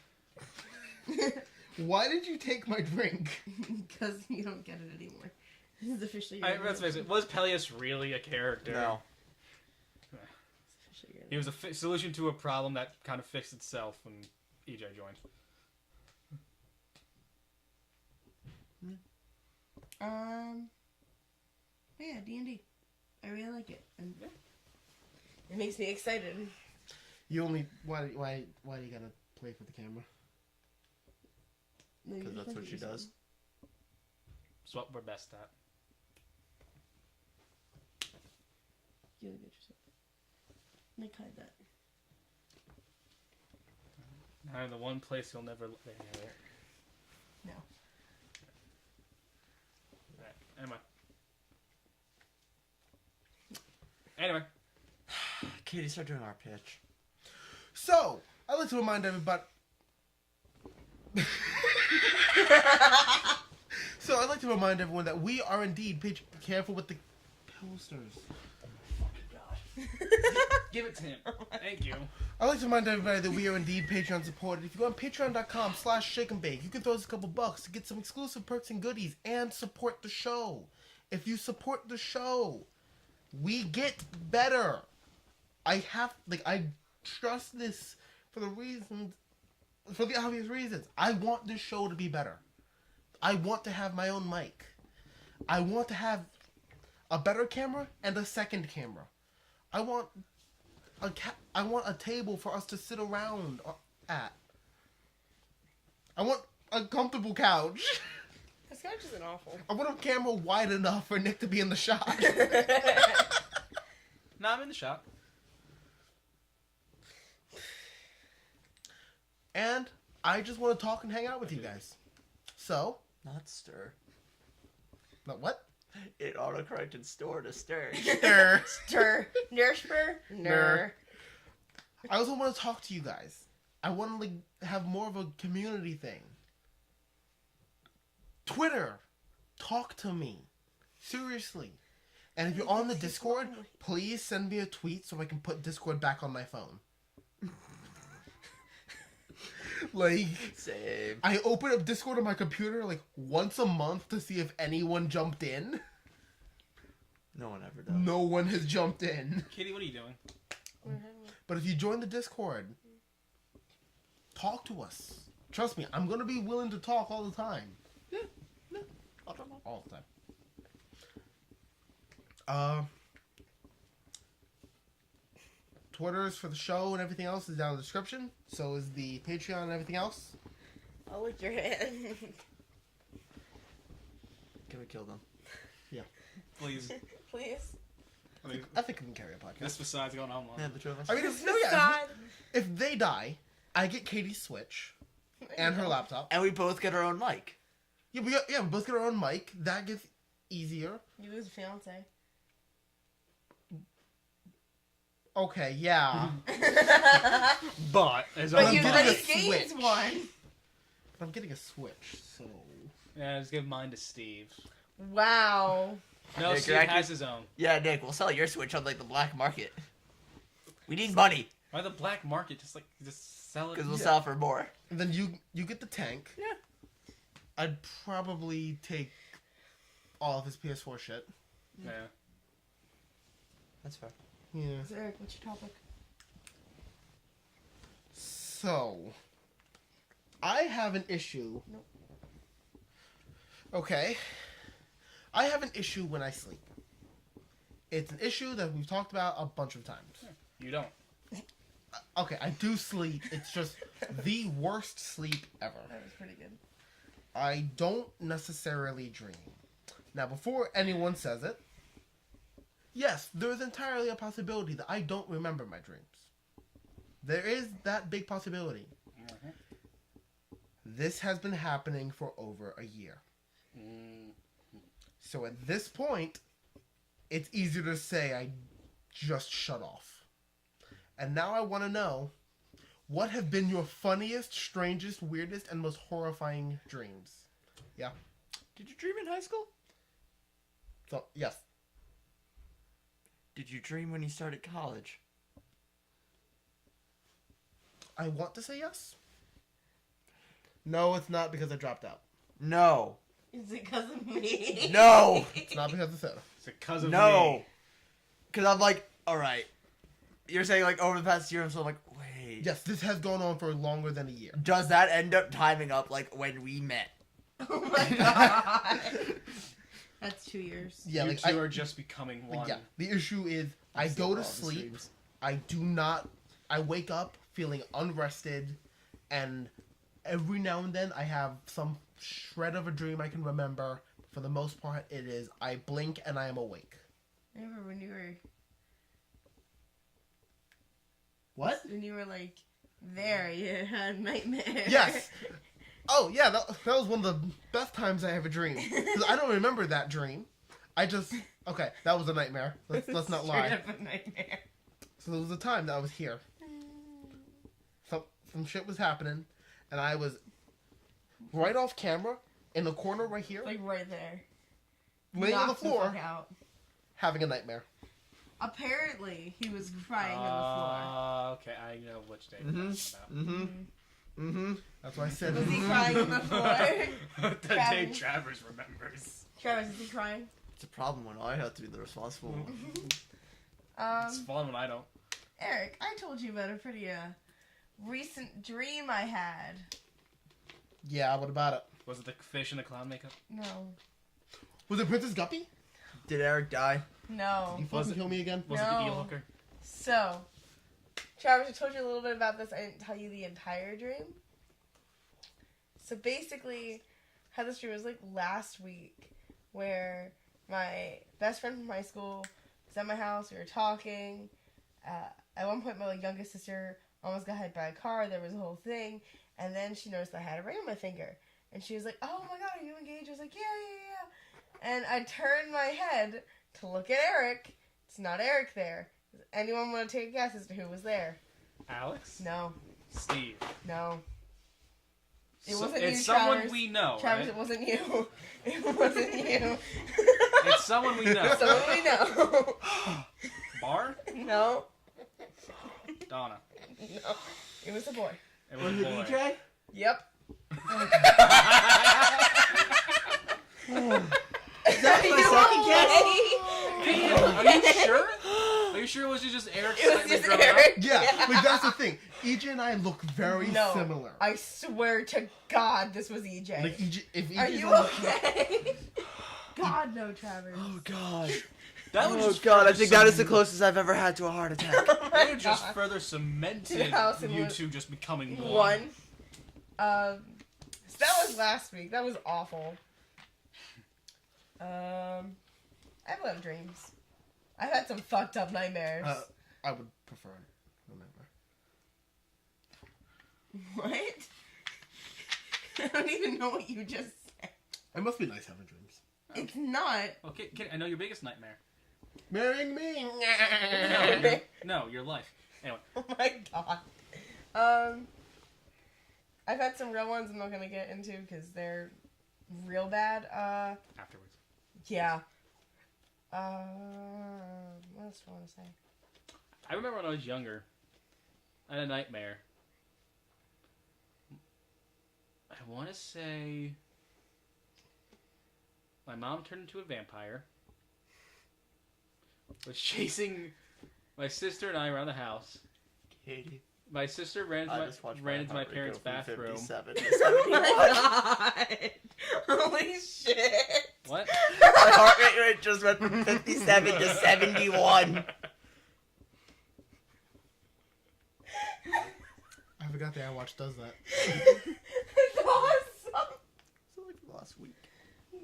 Why did you take my drink? Because you don't get it anymore. This is officially. Let's face it. Was Peleus really a character? No. He was a solution to a problem that kind of fixed itself when EJ joined. But yeah, D&D. I really like it, and Yeah. it makes me excited. You only why do you gotta play for the camera? No, you Because just that's look what at she yourself. does. It's what we're best at. You look at yourself. Nick, hide that. Now the one place you'll never. No. Right. Anyway. Katie, start doing our pitch. So, I'd like to remind everybody. So, I'd like to remind everyone that we are indeed careful with the posters. Give it to him. Thank you. I'd like to remind everybody that we are indeed Patreon supported. If you go on patreon.com/shakeandbake, you can throw us a couple bucks to get some exclusive perks and goodies and support the show. If you support the show, we get better. I trust this for the obvious reasons. I want this show to be better. I want to have my own mic. I want to have a better camera and a second camera. I want a table for us to sit around at. I want a comfortable couch. This couch isn't awful. I want a camera wide enough for Nick to be in the shot. No, I'm in the shop. And I just want to talk and hang out with you guys. So, Not stir. not what? It autocorrected store to stir. Stir. Stir. Nurspur? Ner. I also want to talk to you guys. I want to have more of a community thing. Twitter, talk to me. Seriously. And if you're on the Discord, please send me a tweet so I can put Discord back on my phone. Same. I open up Discord on my computer once a month to see if anyone jumped in. No one ever does. No one has jumped in. Kitty, what are you doing? But if you join the Discord, talk to us. Trust me, I'm going to be willing to talk all the time. All the time. Twitter's for the show and everything else is down in the description. So is the Patreon and everything else. I'll lick your hand. Can we kill them? Please. Please. I mean, I think we can carry a podcast. this besides going online. Yeah, the two of us. I mean, if they die, I get Katie's Switch and her laptop. And we both get our own mic. Yeah, we both get our own mic. That gets easier. You lose a fiance. Okay, yeah. But as But all you getting a gains Switch. one. But I'm getting a Switch, so... yeah, just give mine to Steve. Wow. No, Nick, Steve you're has his own. Yeah, Nick, we'll sell your Switch on the black market. We need money Why the black market? Just sell it. because we'll sell for more. And then you get the tank. Yeah. I'd probably take all of his PS4 shit. Yeah. That's fair. Yeah. So, Eric, what's your topic? So, I have an issue. Nope. Okay. I have an issue when I sleep. It's an issue that we've talked about a bunch of times. You don't. Okay, I do sleep. It's just the worst sleep ever. That was pretty good. I don't necessarily dream. Now, before anyone says it, yes, there is entirely a possibility that I don't remember my dreams. There is that big possibility. Mm-hmm. This has been happening for over a year. So at this point, it's easier to say I just shut off. And now I want to know, what have been your funniest, strangest, weirdest, and most horrifying dreams? Yeah. Did you dream in high school? So, yes. Did you dream when you started college? I want to say yes. No, it's not because I dropped out. No. Is it because of me? No. It's not because of soda. It's because of No. me. Because I'm like, all right. You're saying over the past year, so I'm like, wait. Yes, this has gone on for longer than a year. Does that end up timing up when we met? Oh my god. That's 2 years. Yeah, You like two are just becoming one. yeah. The issue is I Still go all to the sleep. streams. I wake up feeling unrested, and every now and then I have some shred of a dream I can remember. For the most part, it is I blink and I am awake. Remember when you were What? when you were like There, you had a nightmare. Yes. Oh yeah, that was one of the best times I ever dreamed. 'Cause I don't remember that dream. Okay, that was a nightmare. Let's not Straight lie. up a nightmare. So there was a time that I was here. Some shit was happening, and I was right off camera in the corner right here, Like right there. laying on the Knocked floor, fuck out. having a nightmare. Apparently, he was crying on Okay, I know which day Mhm. we're talking about. Mm-hmm. Mm-hmm. That's why I said. the floor. Was he crying on the floor? The day Travis. Travers remembers. Travis, is he crying? It's a problem when I have to be the responsible one. It's fun when I don't. Eric, I told you about a pretty recent dream I had. Yeah. What about it? Was it the fish in the clown makeup? No. Was it Princess Guppy? Did Eric die? No. You Was fucking it- kill me again? Was it the No. eel hooker? So, Travis, I told you a little bit about this. I didn't tell you the entire dream. So basically, how this dream was like last week, where my best friend from high school was at my house. We were talking. At one point, my youngest sister almost got hit by a car. There was a whole thing, and then she noticed I had a ring on my finger, and she was like, "Oh my god, are you engaged?" I was like, "Yeah." And I turned my head to look at Eric. It's not Eric there. Does anyone want to take a guess as to who was there? Alex? No. Steve. No. It wasn't it's you, someone Travis. we know, Travis, right? it wasn't you. It wasn't you. It's someone we know. Someone we know. Bar? No. Donna. No. It was a boy. It was a boy. Yep. Is that my second guess? Are you sure? Are you sure it was just Eric It was slightly just grown Eric. Yeah. Like that's the thing. EJ and I look very No. similar. I swear to God, this was EJ. Like EJ, if Are EJ's you on okay? God, no, Travis. Oh god. That was Oh just god, I further think that is the closest I've ever had to a heart attack. Oh my That would just God. further cemented House and you what- two just becoming One. So that was last week. That was awful. I have a lot of dreams. I've had some fucked up nightmares. I would prefer a nightmare. What? I don't even know what you just said. It must be nice having dreams. It's not. Okay, kid, I know your biggest nightmare. Marrying me. No, your life. Anyway, Oh my god. I've had some real ones I'm not gonna get into because they're real bad. afterwards. Yeah. What else do I want to say? I remember when I was younger, I had a nightmare. I want to say my mom turned into a vampire, was chasing my sister and I around the house. Katie, My sister ran I into just watched my heart rate parents' go from bathroom. 57 to Oh 71. my god! Holy shit! What? My heart rate just went from 57 to 71. I forgot the iWatch does that. That's awesome! So like last week.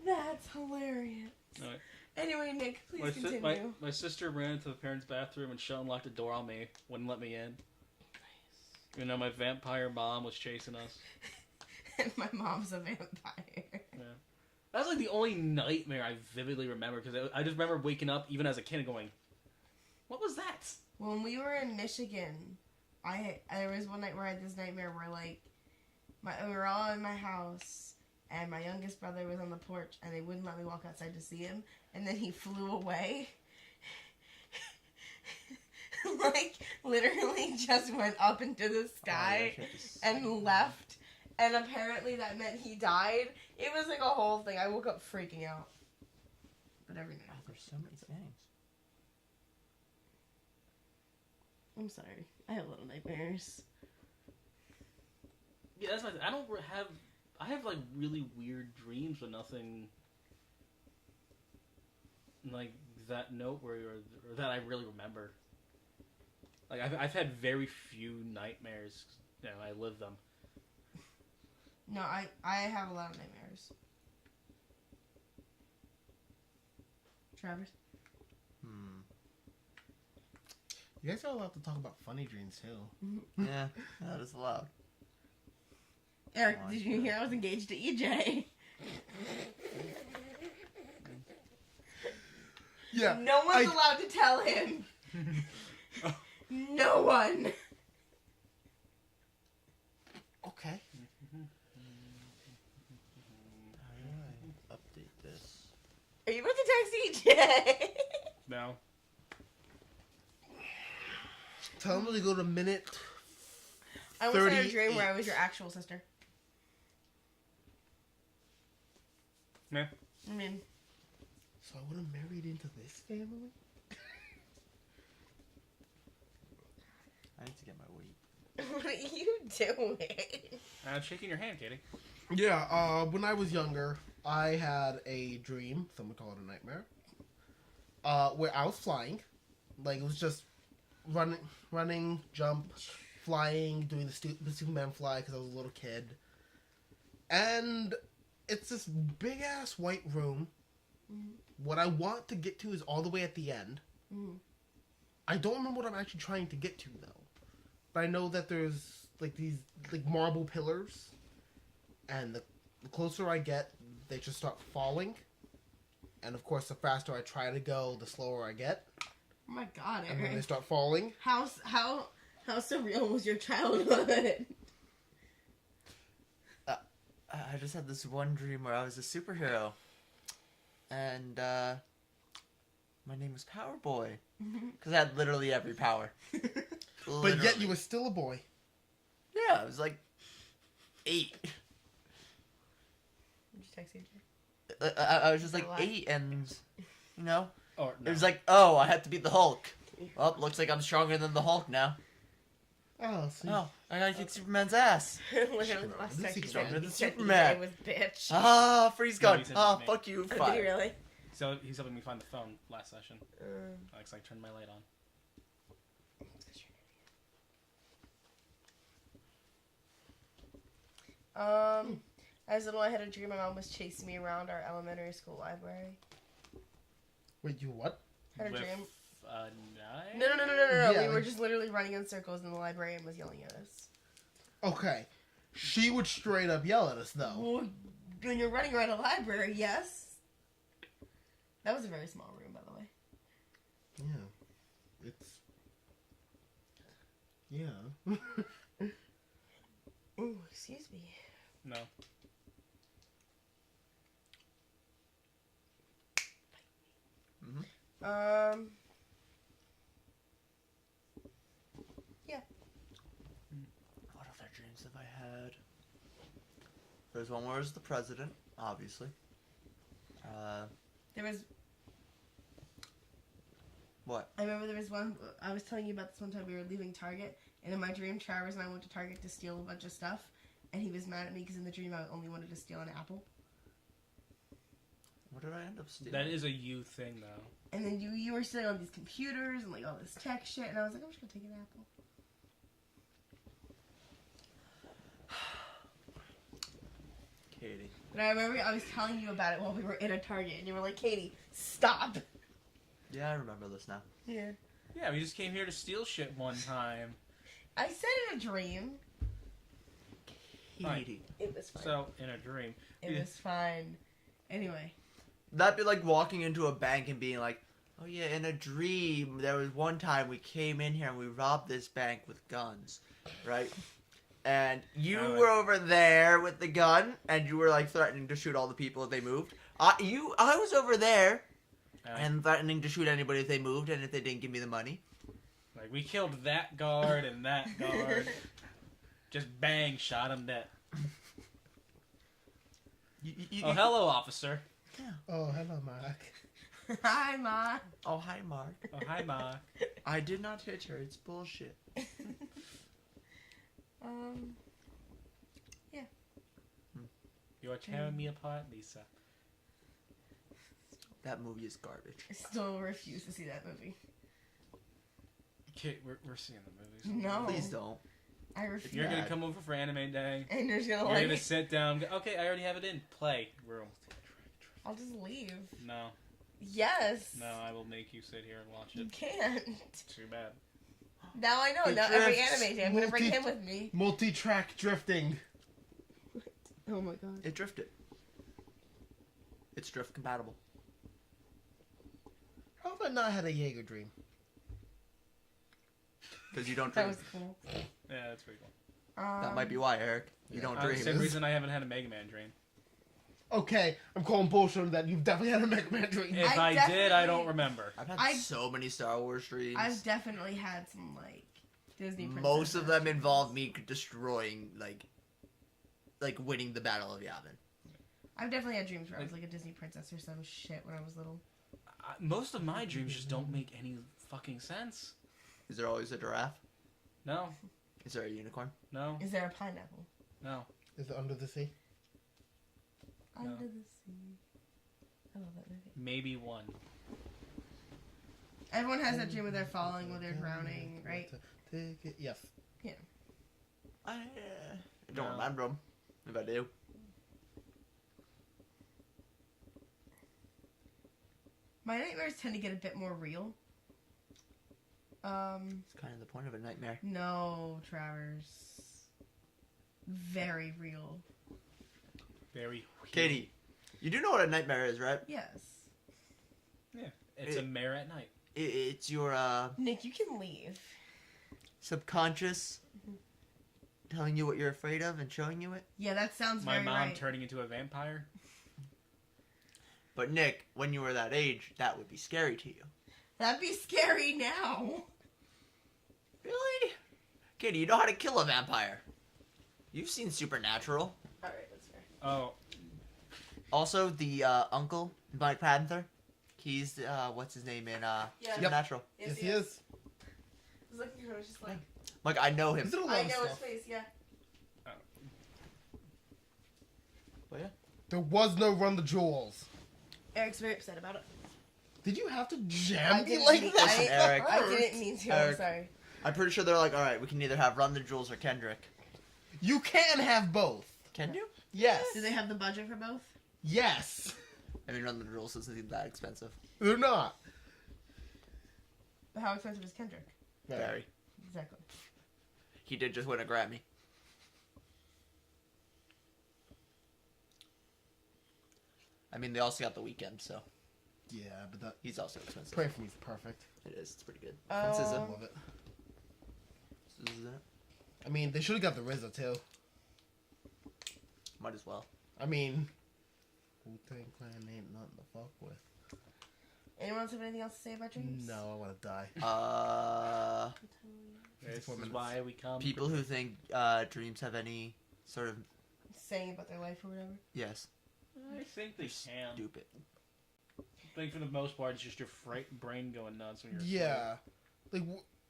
That's hilarious. Alright. Anyway, Nick, please My, continue. my sister ran into the parents' bathroom and shut and locked the door on me. Wouldn't let me in. You know, my vampire mom was chasing us. And my mom's a vampire. That's like the only nightmare I vividly remember because I just remember waking up even as a kid and going, "What was that?" When we were in Michigan, there was one night where I had this nightmare where like we were all in my house and my youngest brother was on the porch and they wouldn't let me walk outside to see him, and then he flew away. Like literally just went up into the sky and left, and apparently that meant he died. It was like a whole thing. I woke up freaking out. But every night. Oh, there's so many things. I'm sorry. I have little nightmares. Yeah, that's my thing. I have like really weird dreams, but nothing like that noteworthy or that I really remember. Like I've had very few nightmares. You know, I live them. No, I have a lot of nightmares. Travis? You guys are allowed to talk about funny dreams too. Yeah, that is allowed. Eric, Oh, did you hear I was engaged to EJ? Yeah. No one's allowed to tell him. No one. Okay. How do I update this? Are you about to text EJ? No. Tell him to go to minute. I once had a 38. dream where I was your actual sister. Yeah. I mean, So I would have married into this family? I need to get my weight. what are you doing? I'm shaking your hand, Katie. Yeah, when I was younger, I had a dream, some would call it a nightmare, where I was flying. Like, it was just running, jump, flying, doing the Superman fly because I was a little kid. And it's this big-ass white room. Mhm. What I want to get to is all the way at the end. Mhm. I don't remember what I'm actually trying to get to, though. But I know that there's, like, these, like, marble pillars. And the closer I get, they just start falling. And, of course, the faster I try to go, the slower I get. Oh my god, And then they Eric. start falling. How surreal was your childhood? I just had this one dream where I was a superhero. And, my name was Power Boy. Because I had literally every power. But yet you were still a boy. Yeah, I was like 8. Did you text EJ? I was just like Lie. 8 and, you know, Or it no. was like, oh, I have to beat the Hulk. Well, looks like I'm stronger than the Hulk now. Oh, so Oh, I gotta kick Superman's ass. Literally, the last This text you is said, stronger you than said Superman. EJ was bitch. Ah, freeze No, gun. he said Ah, to me. fuck you. Oh, did Fine. he really? So he's helping me find the phone last session. Uh, Alex, I turned my light on. as little, I had a dream my mom was chasing me around our elementary school library. wait, you what? Had a With dream. a knife? No. Yeah, We were like- just literally running in circles, and the librarian was yelling at us. Okay. She would straight up yell at us, though. Well, when you're running around a library, yes. That was a very small room, by the way. Yeah. It's... Yeah. Ooh, excuse me. No. What other dreams have I had? There's one where it's the president, obviously. There was. What? I remember there was one. I was telling you about this one time we were leaving Target, and in my dream, Travers and I went to Target to steal a bunch of stuff, and he was mad at me because in the dream I only wanted to steal an apple. What did I end up stealing? That is a you thing, though. And then you were stealing all these computers and like all this tech shit, and I was like, I'm just gonna take an apple. Katie. But I remember I was telling you about it while we were in a Target, and you were like, Katie, stop. Yeah, I remember this now. Yeah. Yeah, we just came here to steal shit one time. I said in a dream. Fine. Katie. It was fine. So, in a dream. It was fine. Anyway. That'd be like walking into a bank and being like, oh yeah, in a dream, there was one time we came in here and we robbed this bank with guns, right? And you Oh, were over there with the gun, and you were like threatening to shoot all the people if they moved. I was over there and threatening to shoot anybody if they moved and if they didn't give me the money. Like, we killed that guard and that guard. Just bang, shot him dead. Oh, hello, officer. Oh, hello, Mark. Hi, Ma. Oh, hi, Mark. Oh, hi, Ma. I did not hit her. It's bullshit. Yeah. You are tearing me apart, Lisa. That movie is garbage. I still refuse to see that movie. Okay, we're seeing the movies. No. Please don't. I refuse. You're gonna Bad. come over for anime day. And you're just gonna You're like. gonna sit down. Go, okay, I already have it in. Play room. I'll just leave. No, Yes. no, I will make you sit here and watch You it. can't. Too bad. Now I know. It Now every drifts. anime day, I'm gonna bring him with me. Multi-track drifting. Oh my god. It drifted. It's drift compatible. How have I not had a Jaeger dream? Because you don't That dream. was cool. Yeah, that's pretty cool. That might be why, Eric. You Yeah. don't Same dream. reason I haven't had a Mega Man dream. Okay, I'm calling bullshit on that. You've definitely had a Mega Man dream. If I I did, I definitely- don't remember. I've had I- so many Star Wars dreams. I've definitely had some like Disney. Most of princesses. them involve me destroying, like winning the Battle of Yavin. I've definitely had dreams where I was like a Disney princess or some shit when I was little. Most of my dreams just don't make any fucking sense. Is there always a giraffe? No, Is there a unicorn? no, Is there a pineapple no. Is it Under the Sea? No. under the sea? I love that movie. Maybe one. Everyone has that dream where they're falling, where they're drowning, right? Yes. I don't No. remember them. If I do. My nightmares tend to get a bit more real. It's kind of the point of a nightmare. No, Travers. Very real. Very. Katie, you do know what a nightmare is, right? Yes. Yeah, it's a mare at night. It's your Nick, you can leave. subconscious telling you what you're afraid of and showing you it. Yeah, that sounds My very mom right. turning into a vampire. But Nick, when you were that age, that would be scary to you. That'd be scary now. Really? Katie, you know how to kill a vampire. You've seen Supernatural. Alright, that's fair. Oh, Also, the uncle in Black Panther. He's what's his name in Yeah. Supernatural. Yes, he is. I was looking at her, I was just like, Like I know him. He's in a lot I of know his stuff. face, yeah. But yeah. There was no Run the Jewels. Eric's very upset about it. Did you have to I jam me didn't like mean- that? Listen, Eric. I didn't mean to, I'm Eric. sorry. I'm pretty sure they're like, all right, we can either have Run the Jewels or Kendrick. You can have both. Can you? Yes. Do they have the budget for both? Yes. I mean, Run the Jewels isn't even that expensive. They're not. But how expensive is Kendrick? Very. Exactly. He did just win a Grammy. I mean, they also got The Weeknd, so Yeah, but that he's also expensive. Pray For Me is perfect. It is. It's pretty good. I This is it. love it. This is it. I mean, they should have got the RZA too. Might as well. I mean, Wu-Tang Clan ain't nothing to fuck with. Anyone else have anything else to say about dreams? No, I want to die. this 54 is minutes. why we come. People who think dreams have any sort of Saying about their life or whatever. yes, I think they can. stupid. I think for the most part, it's just your brain going nuts when you're. Yeah, like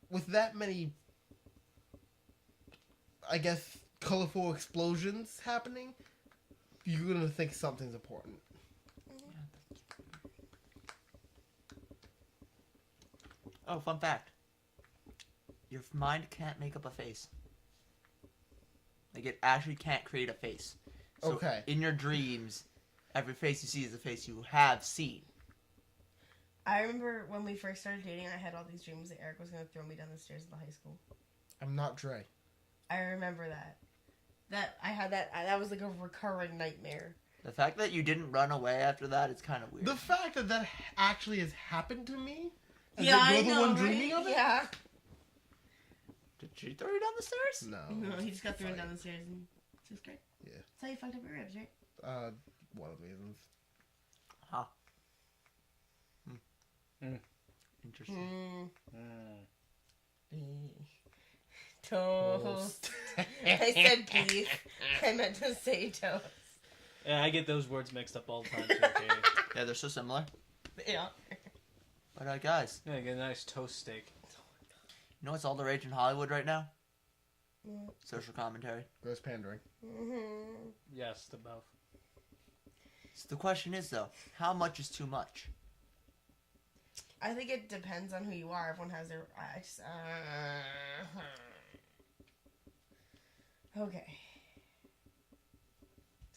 with that many, I guess, colorful explosions happening, you're gonna think something's important. Oh, fun fact. Your mind can't make up a face. Like, it actually can't create a face. So Okay. in your dreams, every face you see is a face you have seen. I remember when we first started dating, I had all these dreams that Eric was going to throw me down the stairs of the high school. I'm not Dre. I remember that. That was like a recurring nightmare. The fact that you didn't run away after that is kind of weird. The fact that that actually has happened to me, and Yeah, that I you're the know, one right? dreaming of it. Yeah. Did she throw you down the stairs? No. No, he just got thrown Fine. down the stairs and it was great. Yeah. That's how you fucked up your ribs, right? One of the reasons. Huh. Mm. Interesting. Toast. I said beef. I meant to say toast. Yeah, I get those words mixed up all the time. Too, okay. Yeah, they're so similar. Yeah. But guys, Yeah, get a nice toast steak. you know what's all the rage in Hollywood right now? Mm. Social commentary. Gross pandering. Mm-hmm. Yes, to both. So the question is though, how much is too much? I think it depends on who you are. Everyone has their. Okay.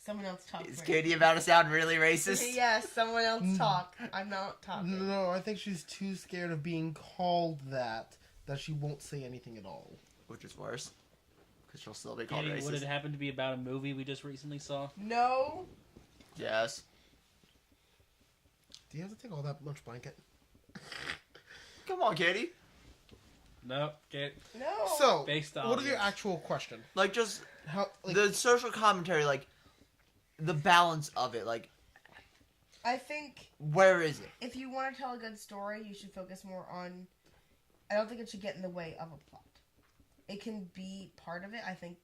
Someone else talk. Is first. Katie about to sound really racist? Yes, someone else talk. I'm not talking. No, I think she's too scared of being called that that she won't say anything at all. Which is worse. Because she'll still be called Katie, racist. would it happen to be about a movie we just recently saw? No. Yes. Do you have to take all that much blanket? Come on, Katie. No. Okay. No. So, Based on what is your actual question? Like, just How, like, the social commentary, like, the balance of it. Like, I think where is it? if you want to tell a good story, you should focus more on. I don't think it should get in the way of a plot. It can be part of it. I think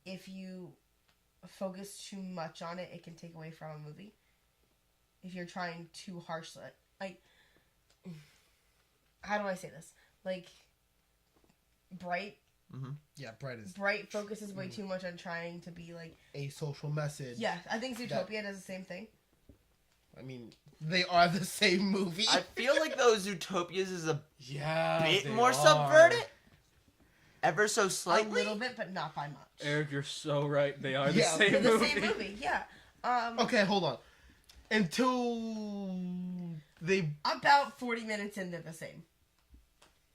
if you focus too much on it, it can take away from a movie. If you're trying too harshly, like, how do I say this? Like, Bright yeah, Bright focuses way too much on trying to be like a social message. Yeah, I think Zootopia does the same thing. I mean, they are the same movie. I feel like those Utopias is a bit they more are. subverted. Ever so slightly. A little bit, but not by much. Eric, you're so right. They are the Yeah, same They're the movie. same movie, yeah. Okay, hold on. Until they, About 40 minutes in, they're the same.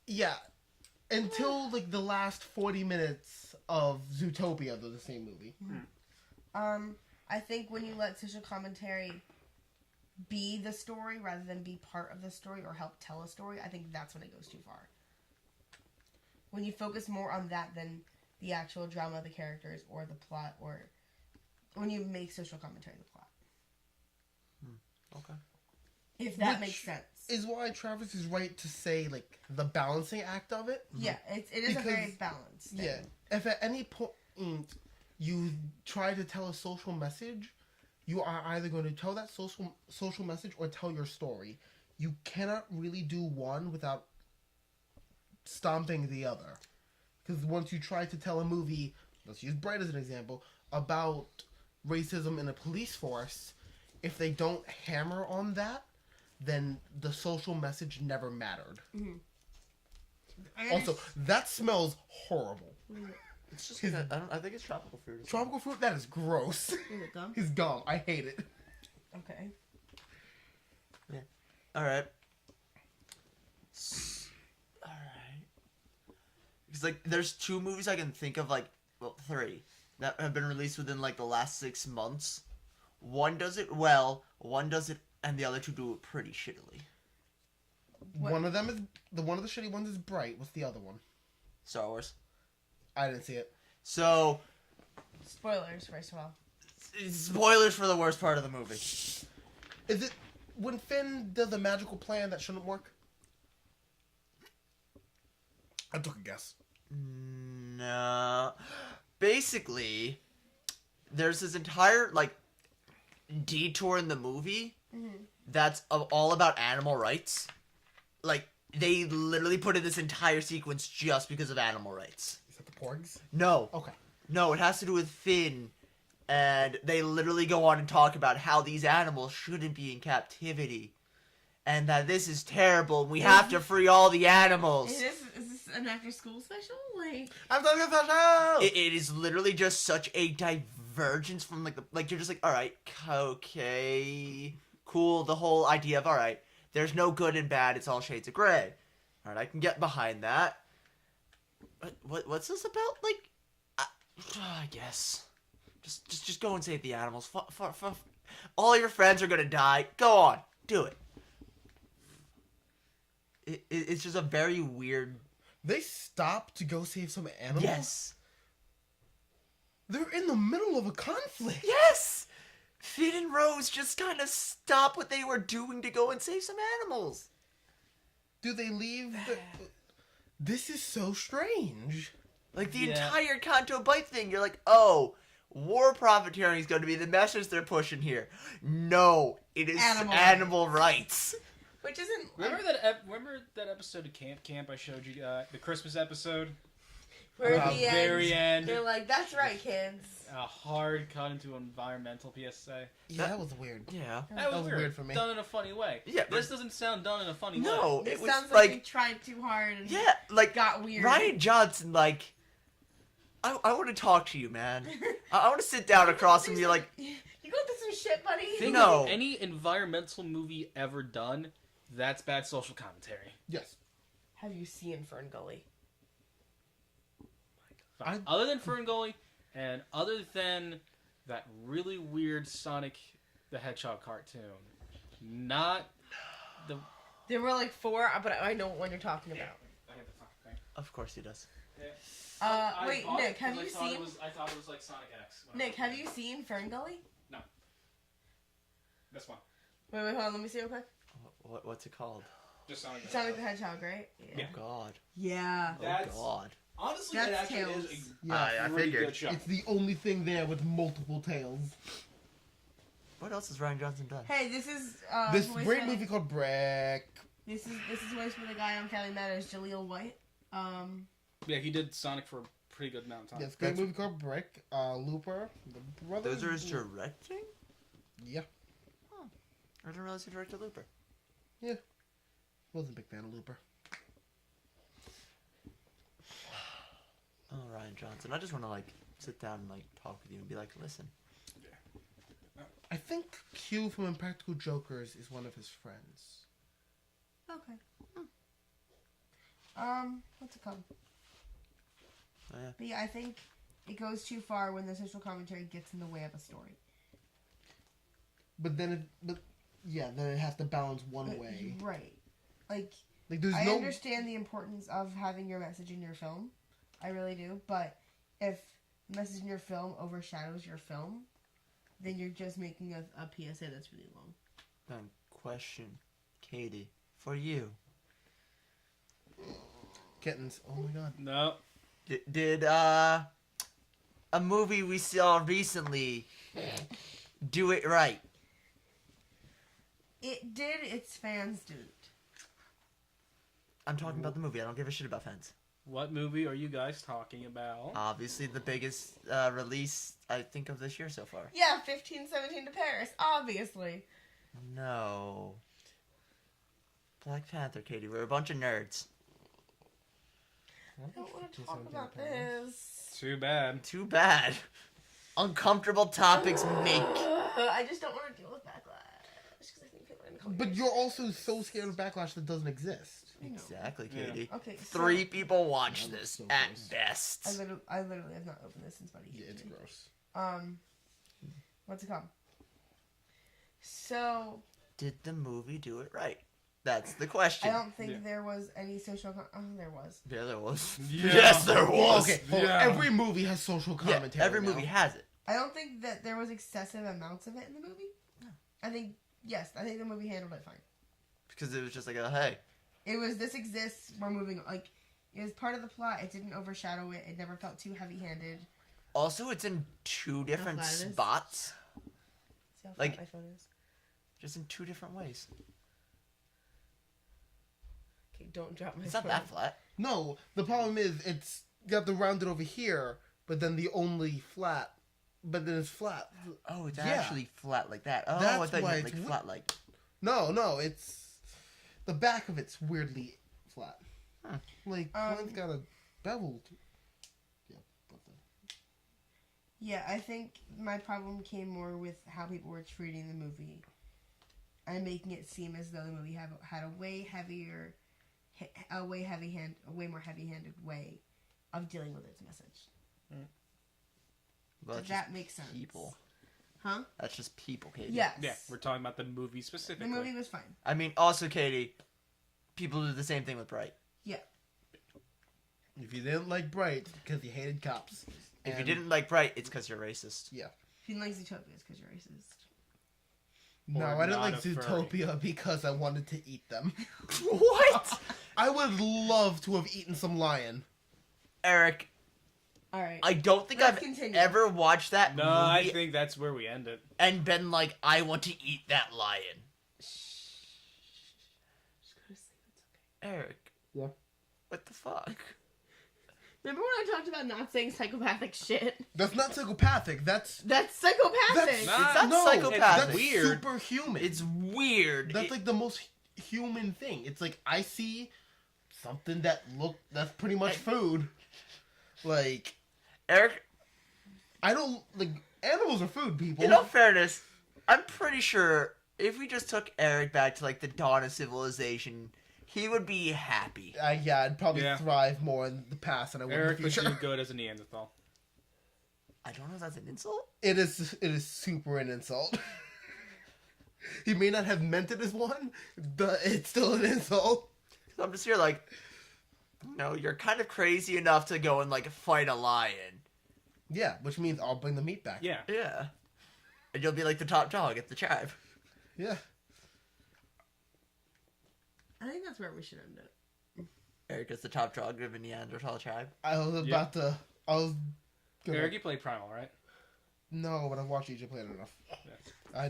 yeah, until like the last 40 minutes of Zootopia, they're the same movie. I think when you let social commentary be the story rather than be part of the story or help tell a story, I think that's when it goes too far. When you focus more on that than the actual drama of the characters or the plot, or when you make social commentary the plot. Okay. If that Which makes sense. Is why Travis is right to say like the balancing act of it. Yeah, it is a Because- very balanced thing. Yeah, if at any point you try to tell a social message, you are either going to tell that social message or tell your story. You cannot really do one without stomping the other. Because once you try to tell a movie, let's use Bright as an example, about racism in a police force, if they don't hammer on that, then the social message never mattered. Also, that smells horrible. It's just I think it's tropical fruit. Tropical fruit? That is gross. Is it gum? His gum. I hate it. Okay. All right. All right. Because like, there's 2 movies I can think of, like, well, 3 that have been released within like the last 6 months. One does it well, one does it, and the other 2 do it pretty shittily. What? One of them is one of the shitty ones is Bright. What's the other one? Star Wars. I didn't see it. So, Spoilers, first of all. spoilers for the worst part of the movie. Is it when Finn does a magical plan that shouldn't work? I took a guess. No. Basically, there's this entire, like, detour in the movie that's all about animal rights. Like, they literally put in this entire sequence just because of animal rights. Is that the Porgs? No. Okay. No, it has to do with Finn. And they literally go on and talk about how these animals shouldn't be in captivity. And that this is terrible and we have to free all the animals. Is this an after school special? Like, I'm talking about the show! It is literally just such a divergence from like you're just like, all right, okay, cool. The whole idea of, all right, there's no good and bad. It's all shades of gray. All right, I can get behind that. But what's this about? Like, I guess just go and save the animals. All your friends are gonna die. Go on, do it. It's just a very weird. They stopped to go save some animals? Yes. They're in the middle of a conflict. Yes! Finn and Rose just kind of stopped what they were doing to go and save some animals. Do they leave the... This is so strange. Like, the Yeah. entire Kanto Bite thing, you're like, oh, war profiteering is going to be the message they're pushing here. No, it is animal rights. which isn't. Remember that episode of Camp I showed you, the Christmas episode? Where at the very end. they're like, "That's right, kids." A hard cut into environmental PSA. Yeah, that was weird. Yeah. That was weird for me. Done in a funny way. Yeah, but- This doesn't sound done in a funny way. No, It it was sounds like they like, tried too hard and yeah, like, got weird. Ryan Johnson, like, I want to talk to you, man. I want to sit down across from you, like, You going through some shit, buddy? Think No. of any environmental movie ever done, that's bad social commentary. Yes. have you seen Fern Gully? Other than Fern Gully, and other than that really weird Sonic the Hedgehog cartoon, not the. There were like 4, but I know what one you're talking about. I have the fucking thing. Of course he does. I Wait, bought Nick, it have 'cause you I thought seen? I thought it was like Sonic X. when I Nick, was have young. you seen Fern Gully? This one? Wait, hold on. Let me see real quick. What's it called? Just Sonic the Sonic the Hedgehog. Hedgehog, right? Yeah. Oh God. Yeah. That's- Oh God. Honestly, That's it actually Tails. is a Yeah, I pretty figured. good show. It's the only thing there with multiple tails. What else has Ryan Johnson done? Hey, this is This voice great for- movie called Breck. This is voice for the guy on Kelly Matters, Jaleel White. Yeah, he did Sonic for a pretty good amount of time. Yes, great movie called Breck. Looper. The brother. Those are his directing? Yeah, I didn't realize he directed Looper. wasn't a big fan of Looper. Oh, Ryan Johnson. I just want to like sit down and like talk with you and be like, listen. I think Q from Impractical Jokers is one of his friends. Okay. What's it called? Oh, yeah. But yeah, I think it goes too far when the social commentary gets in the way of a story. But then then it has to balance one But- way. Right. Like, Like there's I no. understand the importance of having your message in your film. I really do. But if the message in your film overshadows your film, then you're just making a PSA that's really long. Then question, Katie, for you. Kittens. Oh my god. No. Did a movie we saw recently do it right? It did, its fans didn't. I'm talking about the movie. I don't give a shit about fans. What movie are you guys talking about? Obviously, the biggest release I think of this year so far. Yeah, 1517 to Paris, obviously. No. Black Panther, Katie. We're a bunch of nerds. I don't want to talk about this. Too bad. Too bad. Uncomfortable topics make. I just don't want to deal with backlash because I think people are gonna call But you're also so scared of backlash that doesn't exist. I know. Exactly, Yeah. Katie. Okay, so 3 people watch That looks this so at gross. best. I literally have not opened this since about a year. Yeah, it's gross. What's it called? So Did the movie do it right? That's the question. I don't think Yeah. there was any social. There was. Yeah, there was. Yeah. Yes, there Well, was. okay, hold on. Yeah. Every movie has social Yeah, commentary. every now. movie has it. I don't think that there was excessive amounts of it in the movie. No. I think I think the movie handled it fine. Because it was just like, hey. It was this exists. We're moving. Like it was part of the plot. It didn't overshadow it. It never felt too heavy-handed. Also, it's in 2 different flat it is? spots. See how Like- flat my phone is. Just in 2 different ways. Okay, don't drop my It's phone. not that flat. No, the problem is it's got the rounded over here, but then the only flat, but then it's flat. Oh, it's Yeah. actually flat like that. Oh, I That's thought you why meant it's like flat like. No, it's the back of it's weirdly flat. Huh. Like mine's got a bevel. Yeah, but Yeah, I think my problem came more with how people were treating the movie and making it seem as though the movie had a way heavier, a way more heavy-handed way of dealing with its message. Well, Does that's that just make sense? people. Huh? That's just people, Katie. Yes. Yeah, we're talking about the movie The specifically. movie was fine. I mean, also, Katie, people do the same thing with Bright. if you didn't like Bright, it's because you hated cops. If you And- didn't like Bright, it's because you're racist. If you didn't like Zootopia, it's because you're racist. No, Or I didn't not like a furry. Zootopia because I wanted to eat them. What? I would love to have eaten some lion. Eric, All right. I don't think Let's I've continue. ever watched that No, movie I think that's where we end it. and been like, I want to eat that lion. Just go to sleep. It's okay. Eric. Yeah. What the fuck? Remember when I talked about not saying psychopathic shit? That's not psychopathic. That's That's psychopathic. Nah, It's not psychopathic. That's weird. superhuman. It's weird. That's like the most human thing. It's like I see something that's pretty much food. Like Eric, I don't like animals are food, people. in all fairness, I'm pretty sure if we just took Eric back to like the dawn of civilization, He would be happy. Yeah, I'd probably Yeah. thrive more in the past than I would Eric in the would future. do good as a Neanderthal. I don't know if that's an insult. It is super an insult. He may not have meant it as one, but it's still an insult. I'm just here like, you're kind of crazy enough to go and like fight a lion. Yeah, which means I'll bring the meat back. Yeah. Yeah. And you'll be like the top dog at the tribe. Yeah. I think that's where we should end it. Eric is the top dog of a Neanderthal tribe. I was about to. I was. Gonna, Eric, you played Primal, right? No, but I've watched EJ play it enough. Yeah.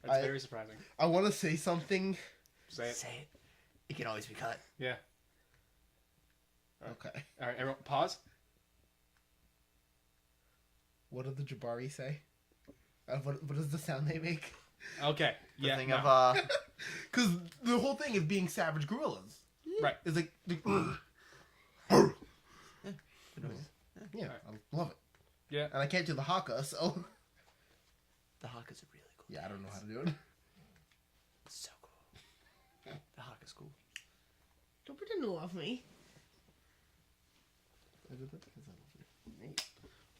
That's I- very surprising. I want to say something. Say it. Say it. It can always be cut. Yeah. Okay. All right, everyone, pause. What did the Jabari say? What is the sound they make? Okay. The Yeah. thing no. of Because the whole thing is being savage gorillas. Right. It's like. Yeah, I love it. Yeah. And I can't do the haka, so. the hawk is a really cool. Yeah, I don't know how to do it. So cool. The hawk is cool. Don't pretend to love me.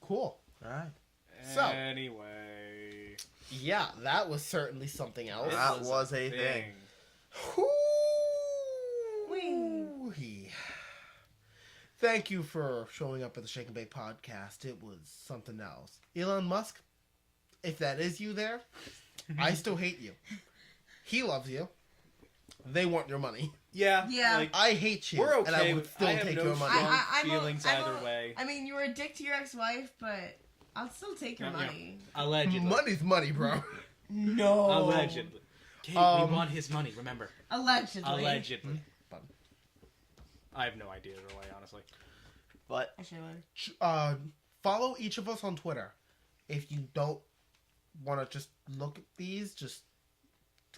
Cool. All right. So- Anyway. Yeah, that was certainly something else. That was a thing. Whee. Thank you for showing up at the Shake and Bake podcast. It was something else. Elon Musk, if that is you there, I still hate you. He loves you. They want your money. Yeah. Yeah. Like, I hate you. we're okay and I would with. still I have take no your money. strong I'm feelings either way. I mean, you were a dick to your ex-wife, but I'll still take your Yeah. money. Allegedly. Money's money, bro. No. Allegedly. Kate, Um, we want his money. Remember. Allegedly. Allegedly. Fun. I have no idea either way, honestly. But Actually, Follow each of us on Twitter. If you don't want to just look at these, just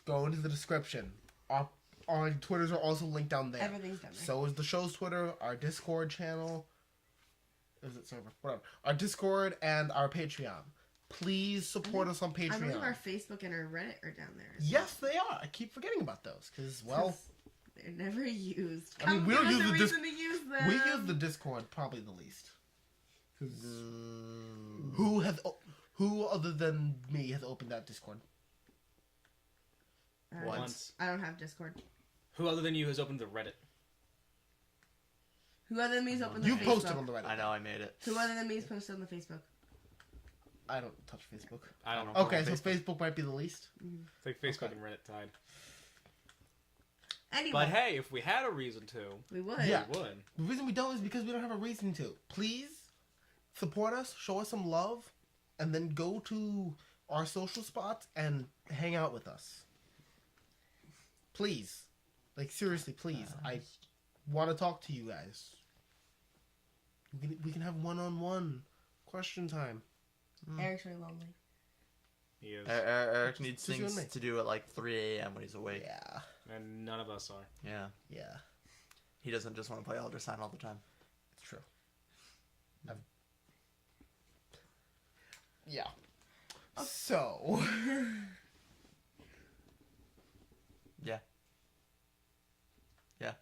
go into the description. Our Twitters are also linked down there. everything's done there. So is the show's Twitter, our Discord channel. Is it server? Whatever. Our Discord and our Patreon. Please support us on I believe our Patreon. Facebook and our Reddit are down there. Yes, they are. I keep forgetting about those because, well, they're never used. I mean, Come we don't give us use a the reason to use them. we use the Discord probably the least. 'Cause who other than me has opened that Discord? Once. I don't have Discord. Who other than you has opened the Reddit? Who other than me has opened the You Facebook? posted on the Reddit. I know I made it. Who other than me has posted on the Facebook? I don't touch Facebook. I don't know. Okay, so Facebook might be the least. It's like Facebook and Reddit tied. Anyway, But hey, if we had a reason to, we would. Yeah. we would. The reason we don't is because we don't have a reason to. Please support us, show us some love, and then go to our social spots and hang out with us. Please. Like, seriously, please. I want to talk to you guys. We can have one-on-one question time. Eric's really lonely. He is. Eric needs Just you and things me. to do at like 3 a.m. when he's awake. Yeah. And none of us are. Yeah. Yeah. He doesn't just want to play Elder Sign all the time. It's true. Yeah. So. Yeah. Yeah.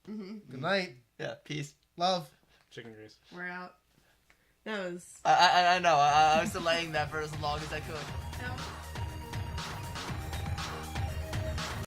Good night. Yeah. Peace. Love. Chicken grease. We're out. That was. I know. I was delaying that for as long as I could. That was